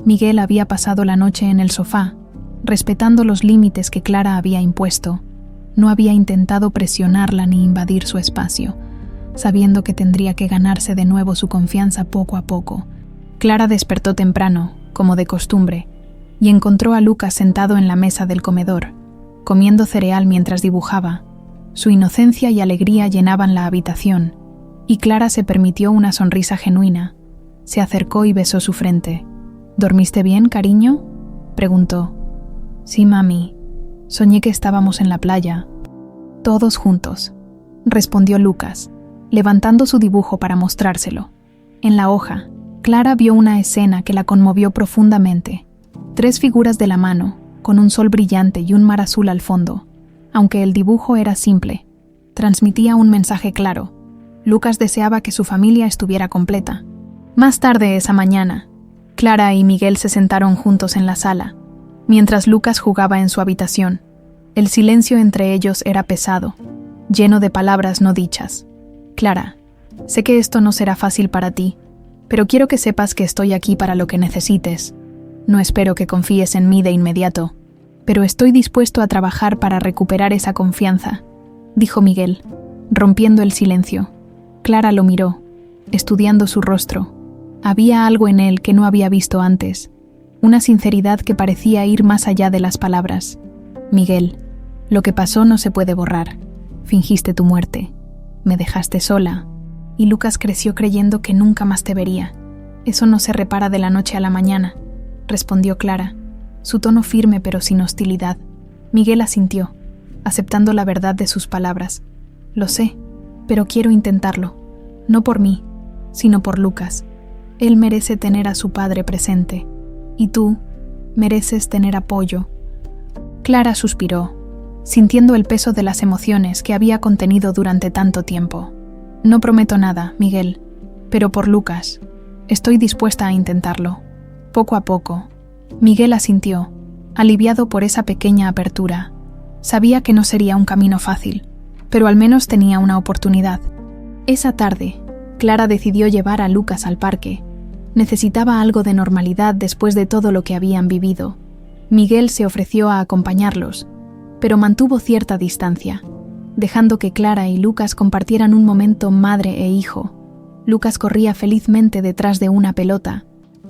Miguel había pasado la noche en el sofá, respetando los límites que Clara había impuesto. No había intentado presionarla ni invadir su espacio, sabiendo que tendría que ganarse de nuevo su confianza poco a poco. Clara despertó temprano, como de costumbre, y encontró a Lucas sentado en la mesa del comedor, comiendo cereal mientras dibujaba. Su inocencia y alegría llenaban la habitación, y Clara se permitió una sonrisa genuina. Se acercó y besó su frente. «¿Dormiste bien, cariño?», preguntó. «Sí, mami. Soñé que estábamos en la playa». «Todos juntos», respondió Lucas, levantando su dibujo para mostrárselo. En la hoja, Clara vio una escena que la conmovió profundamente. 3 figuras de la mano, con un sol brillante y un mar azul al fondo. Aunque el dibujo era simple, transmitía un mensaje claro. Lucas deseaba que su familia estuviera completa. Más tarde esa mañana, Clara y Miguel se sentaron juntos en la sala, mientras Lucas jugaba en su habitación. El silencio entre ellos era pesado, lleno de palabras no dichas. «Clara, sé que esto no será fácil para ti, pero quiero que sepas que estoy aquí para lo que necesites. No espero que confíes en mí de inmediato, pero estoy dispuesto a trabajar para recuperar esa confianza», dijo Miguel, rompiendo el silencio. Clara lo miró, estudiando su rostro. Había algo en él que no había visto antes, una sinceridad que parecía ir más allá de las palabras. «Miguel, lo que pasó no se puede borrar. Fingiste tu muerte. Me dejaste sola. Y Lucas creció creyendo que nunca más te vería. Eso no se repara de la noche a la mañana», respondió Clara, su tono firme pero sin hostilidad. Miguel asintió, aceptando la verdad de sus palabras. «Lo sé, pero quiero intentarlo. No por mí, sino por Lucas. Él merece tener a su padre presente. Y tú mereces tener apoyo». Clara suspiró, sintiendo el peso de las emociones que había contenido durante tanto tiempo. «No prometo nada, Miguel, pero por Lucas, estoy dispuesta a intentarlo. Poco a poco». Miguel asintió, aliviado por esa pequeña apertura. Sabía que no sería un camino fácil, pero al menos tenía una oportunidad. Esa tarde, Clara decidió llevar a Lucas al parque. Necesitaba algo de normalidad después de todo lo que habían vivido. Miguel se ofreció a acompañarlos, pero mantuvo cierta distancia, dejando que Clara y Lucas compartieran un momento madre e hijo. Lucas corría felizmente detrás de una pelota,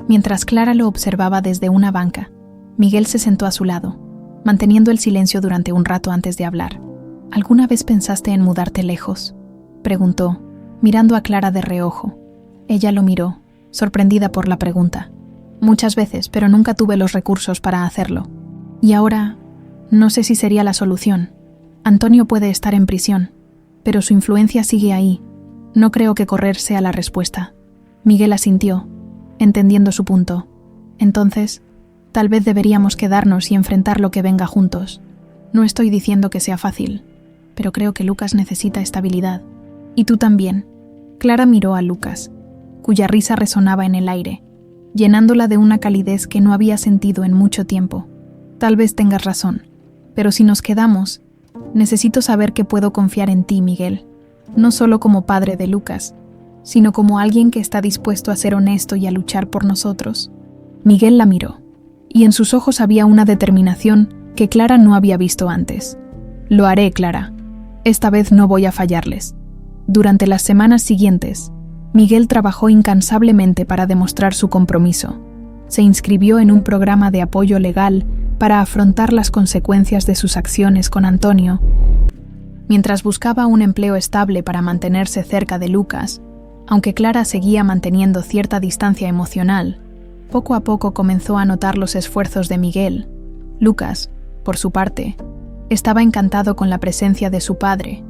mientras Clara lo observaba desde una banca. Miguel se sentó a su lado, manteniendo el silencio durante un rato antes de hablar. «¿Alguna vez pensaste en mudarte lejos?», preguntó, mirando a Clara de reojo. Ella lo miró, sorprendida por la pregunta. «Muchas veces, pero nunca tuve los recursos para hacerlo. Y ahora, no sé si sería la solución. Antonio puede estar en prisión, pero su influencia sigue ahí. No creo que correr sea la respuesta». Miguel asintió, entendiendo su punto. «Entonces, tal vez deberíamos quedarnos y enfrentar lo que venga juntos. No estoy diciendo que sea fácil, pero creo que Lucas necesita estabilidad. Y tú también». Clara miró a Lucas, cuya risa resonaba en el aire, llenándola de una calidez que no había sentido en mucho tiempo. «Tal vez tengas razón, pero si nos quedamos, necesito saber que puedo confiar en ti, Miguel, no solo como padre de Lucas, sino como alguien que está dispuesto a ser honesto y a luchar por nosotros». Miguel la miró, y en sus ojos había una determinación que Clara no había visto antes. «Lo haré, Clara. Esta vez no voy a fallarles». Durante las semanas siguientes, Miguel trabajó incansablemente para demostrar su compromiso. Se inscribió en un programa de apoyo legal para afrontar las consecuencias de sus acciones con Antonio. Mientras buscaba un empleo estable para mantenerse cerca de Lucas, aunque Clara seguía manteniendo cierta distancia emocional, poco a poco comenzó a notar los esfuerzos de Miguel. Lucas, por su parte, estaba encantado con la presencia de su padre.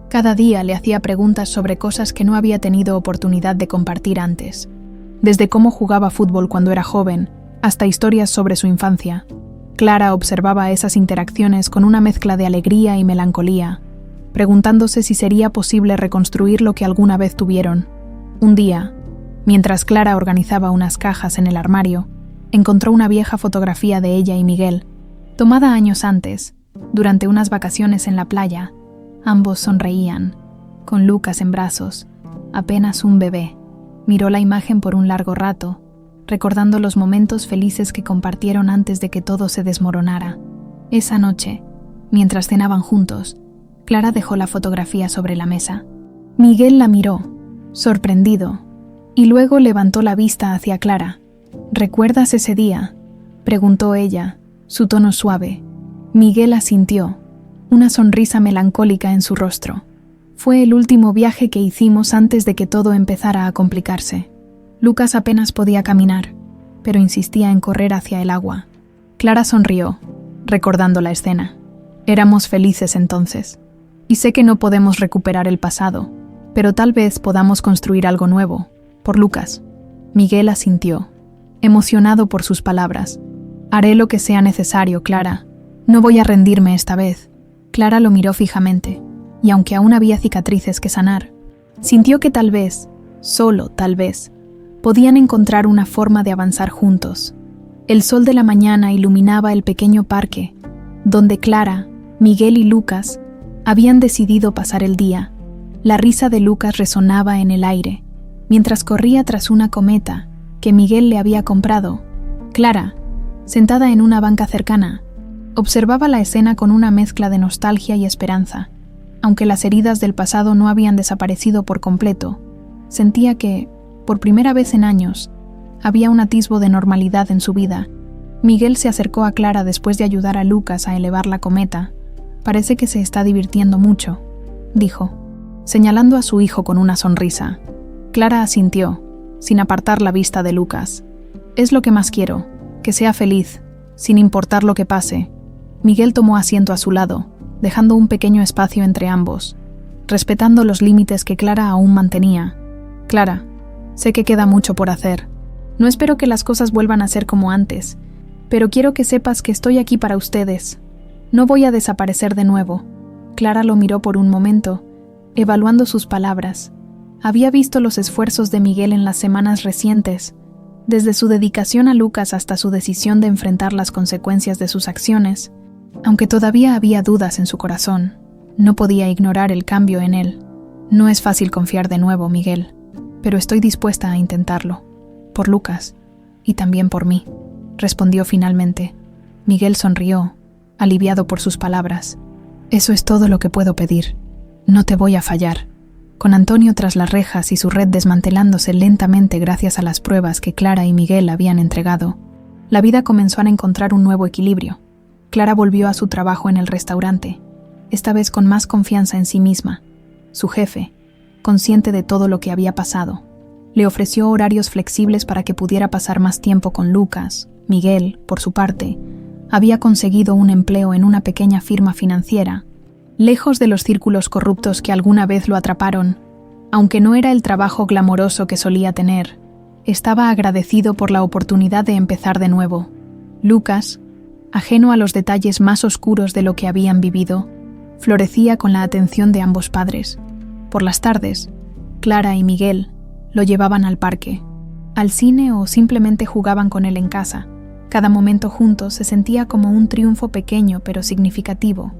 Cada día le hacía preguntas sobre cosas que no había tenido oportunidad de compartir antes, desde cómo jugaba fútbol cuando era joven, hasta historias sobre su infancia. Clara observaba esas interacciones con una mezcla de alegría y melancolía, preguntándose si sería posible reconstruir lo que alguna vez tuvieron. Un día, mientras Clara organizaba unas cajas en el armario, encontró una vieja fotografía de ella y Miguel, tomada años antes, durante unas vacaciones en la playa. Ambos sonreían, con Lucas en brazos, apenas un bebé. Miró la imagen por un largo rato, recordando los momentos felices que compartieron antes de que todo se desmoronara. Esa noche, mientras cenaban juntos, Clara dejó la fotografía sobre la mesa. Miguel la miró, sorprendido, y luego levantó la vista hacia Clara. ¿Recuerdas ese día?, preguntó ella, su tono suave. Miguel asintió, una sonrisa melancólica en su rostro. Fue el último viaje que hicimos antes de que todo empezara a complicarse. Lucas apenas podía caminar, pero insistía en correr hacia el agua. Clara sonrió, recordando la escena. Éramos felices entonces. Y sé que no podemos recuperar el pasado, pero tal vez podamos construir algo nuevo, por Lucas. Miguel asintió, emocionado por sus palabras. Haré lo que sea necesario, Clara. No voy a rendirme esta vez. Clara lo miró fijamente, y aunque aún había cicatrices que sanar, sintió que tal vez, solo tal vez, podían encontrar una forma de avanzar juntos. El sol de la mañana iluminaba el pequeño parque, donde Clara, Miguel y Lucas habían decidido pasar el día. La risa de Lucas resonaba en el aire, mientras corría tras una cometa que Miguel le había comprado. Clara, sentada en una banca cercana, observaba la escena con una mezcla de nostalgia y esperanza. Aunque las heridas del pasado no habían desaparecido por completo, sentía que, por primera vez en años, había un atisbo de normalidad en su vida. Miguel se acercó a Clara después de ayudar a Lucas a elevar la cometa. Parece que se está divirtiendo mucho, dijo, señalando a su hijo con una sonrisa. Clara asintió, sin apartar la vista de Lucas. Es lo que más quiero, que sea feliz, sin importar lo que pase. Miguel tomó asiento a su lado, dejando un pequeño espacio entre ambos, respetando los límites que Clara aún mantenía. Clara, sé que queda mucho por hacer. No espero que las cosas vuelvan a ser como antes, pero quiero que sepas que estoy aquí para ustedes. No voy a desaparecer de nuevo. Clara lo miró por un momento, evaluando sus palabras. Había visto los esfuerzos de Miguel en las semanas recientes, desde su dedicación a Lucas hasta su decisión de enfrentar las consecuencias de sus acciones. Aunque todavía había dudas en su corazón, no podía ignorar el cambio en él. No es fácil confiar de nuevo, Miguel, pero estoy dispuesta a intentarlo. Por Lucas, y también por mí, respondió finalmente. Miguel sonrió, aliviado por sus palabras. Eso es todo lo que puedo pedir. No te voy a fallar. Con Antonio tras las rejas y su red desmantelándose lentamente gracias a las pruebas que Clara y Miguel habían entregado, la vida comenzó a encontrar un nuevo equilibrio. Clara volvió a su trabajo en el restaurante, esta vez con más confianza en sí misma. Su jefe, consciente de todo lo que había pasado, le ofreció horarios flexibles para que pudiera pasar más tiempo con Lucas. Miguel, por su parte, había conseguido un empleo en una pequeña firma financiera, lejos de los círculos corruptos que alguna vez lo atraparon. Aunque no era el trabajo glamoroso que solía tener, estaba agradecido por la oportunidad de empezar de nuevo. Lucas, ajeno a los detalles más oscuros de lo que habían vivido, florecía con la atención de ambos padres. Por las tardes, Clara y Miguel lo llevaban al parque, al cine o simplemente jugaban con él en casa. Cada momento juntos se sentía como un triunfo pequeño pero significativo.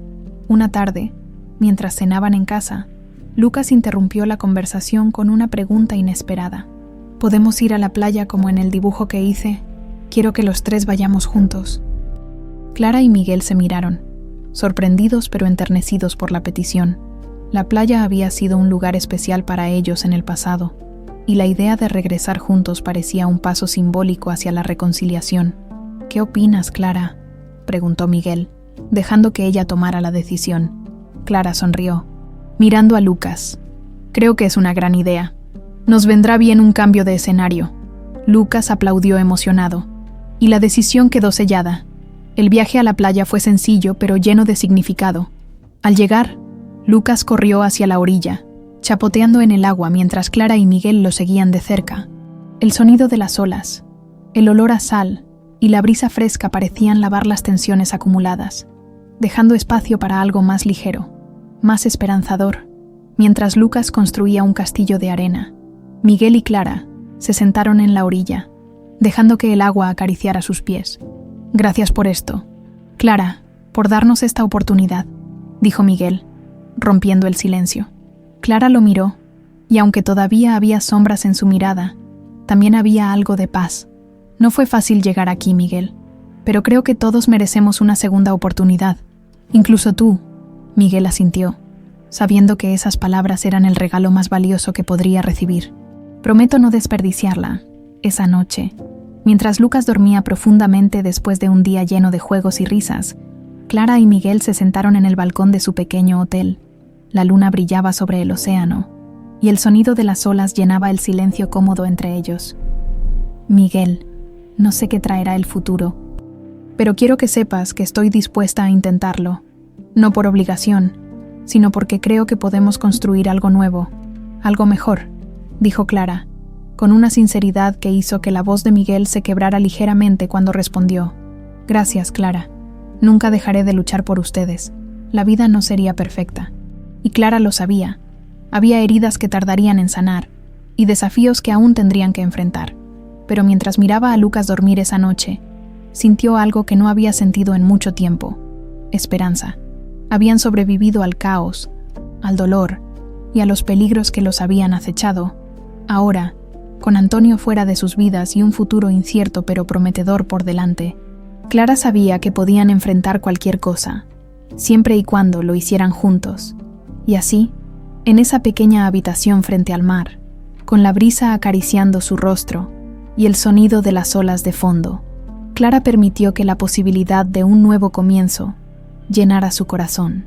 Una tarde, mientras cenaban en casa, Lucas interrumpió la conversación con una pregunta inesperada. ¿Podemos ir a la playa como en el dibujo que hice? Quiero que los tres vayamos juntos. Clara y Miguel se miraron, sorprendidos pero enternecidos por la petición. La playa había sido un lugar especial para ellos en el pasado, y la idea de regresar juntos parecía un paso simbólico hacia la reconciliación. ¿Qué opinas, Clara?, preguntó Miguel, dejando que ella tomara la decisión. Clara sonrió, mirando a Lucas. Creo que es una gran idea. Nos vendrá bien un cambio de escenario. Lucas aplaudió emocionado, y la decisión quedó sellada. El viaje a la playa fue sencillo, pero lleno de significado. Al llegar, Lucas corrió hacia la orilla, chapoteando en el agua mientras Clara y Miguel lo seguían de cerca. El sonido de las olas, el olor a sal y la brisa fresca parecían lavar las tensiones acumuladas, dejando espacio para algo más ligero, más esperanzador. Mientras Lucas construía un castillo de arena, Miguel y Clara se sentaron en la orilla, dejando que el agua acariciara sus pies. «Gracias por esto, Clara, por darnos esta oportunidad», dijo Miguel, rompiendo el silencio. Clara lo miró, y aunque todavía había sombras en su mirada, también había algo de paz. «No fue fácil llegar aquí, Miguel, pero creo que todos merecemos una segunda oportunidad. Incluso tú», Miguel asintió, sabiendo que esas palabras eran el regalo más valioso que podría recibir. «Prometo no desperdiciarla». Esa noche, mientras Lucas dormía profundamente después de un día lleno de juegos y risas, Clara y Miguel se sentaron en el balcón de su pequeño hotel. La luna brillaba sobre el océano, y el sonido de las olas llenaba el silencio cómodo entre ellos. «Miguel, no sé qué traerá el futuro, pero quiero que sepas que estoy dispuesta a intentarlo, no por obligación, sino porque creo que podemos construir algo nuevo, algo mejor», dijo Clara, con una sinceridad que hizo que la voz de Miguel se quebrara ligeramente cuando respondió: «Gracias, Clara. Nunca dejaré de luchar por ustedes. La vida no sería perfecta». Y Clara lo sabía. Había heridas que tardarían en sanar, y desafíos que aún tendrían que enfrentar. Pero mientras miraba a Lucas dormir esa noche, sintió algo que no había sentido en mucho tiempo: esperanza. Habían sobrevivido al caos, al dolor y a los peligros que los habían acechado. Ahora, con Antonio fuera de sus vidas y un futuro incierto pero prometedor por delante, Clara sabía que podían enfrentar cualquier cosa, siempre y cuando lo hicieran juntos. Y así, en esa pequeña habitación frente al mar, con la brisa acariciando su rostro y el sonido de las olas de fondo, Clara permitió que la posibilidad de un nuevo comienzo llenara su corazón.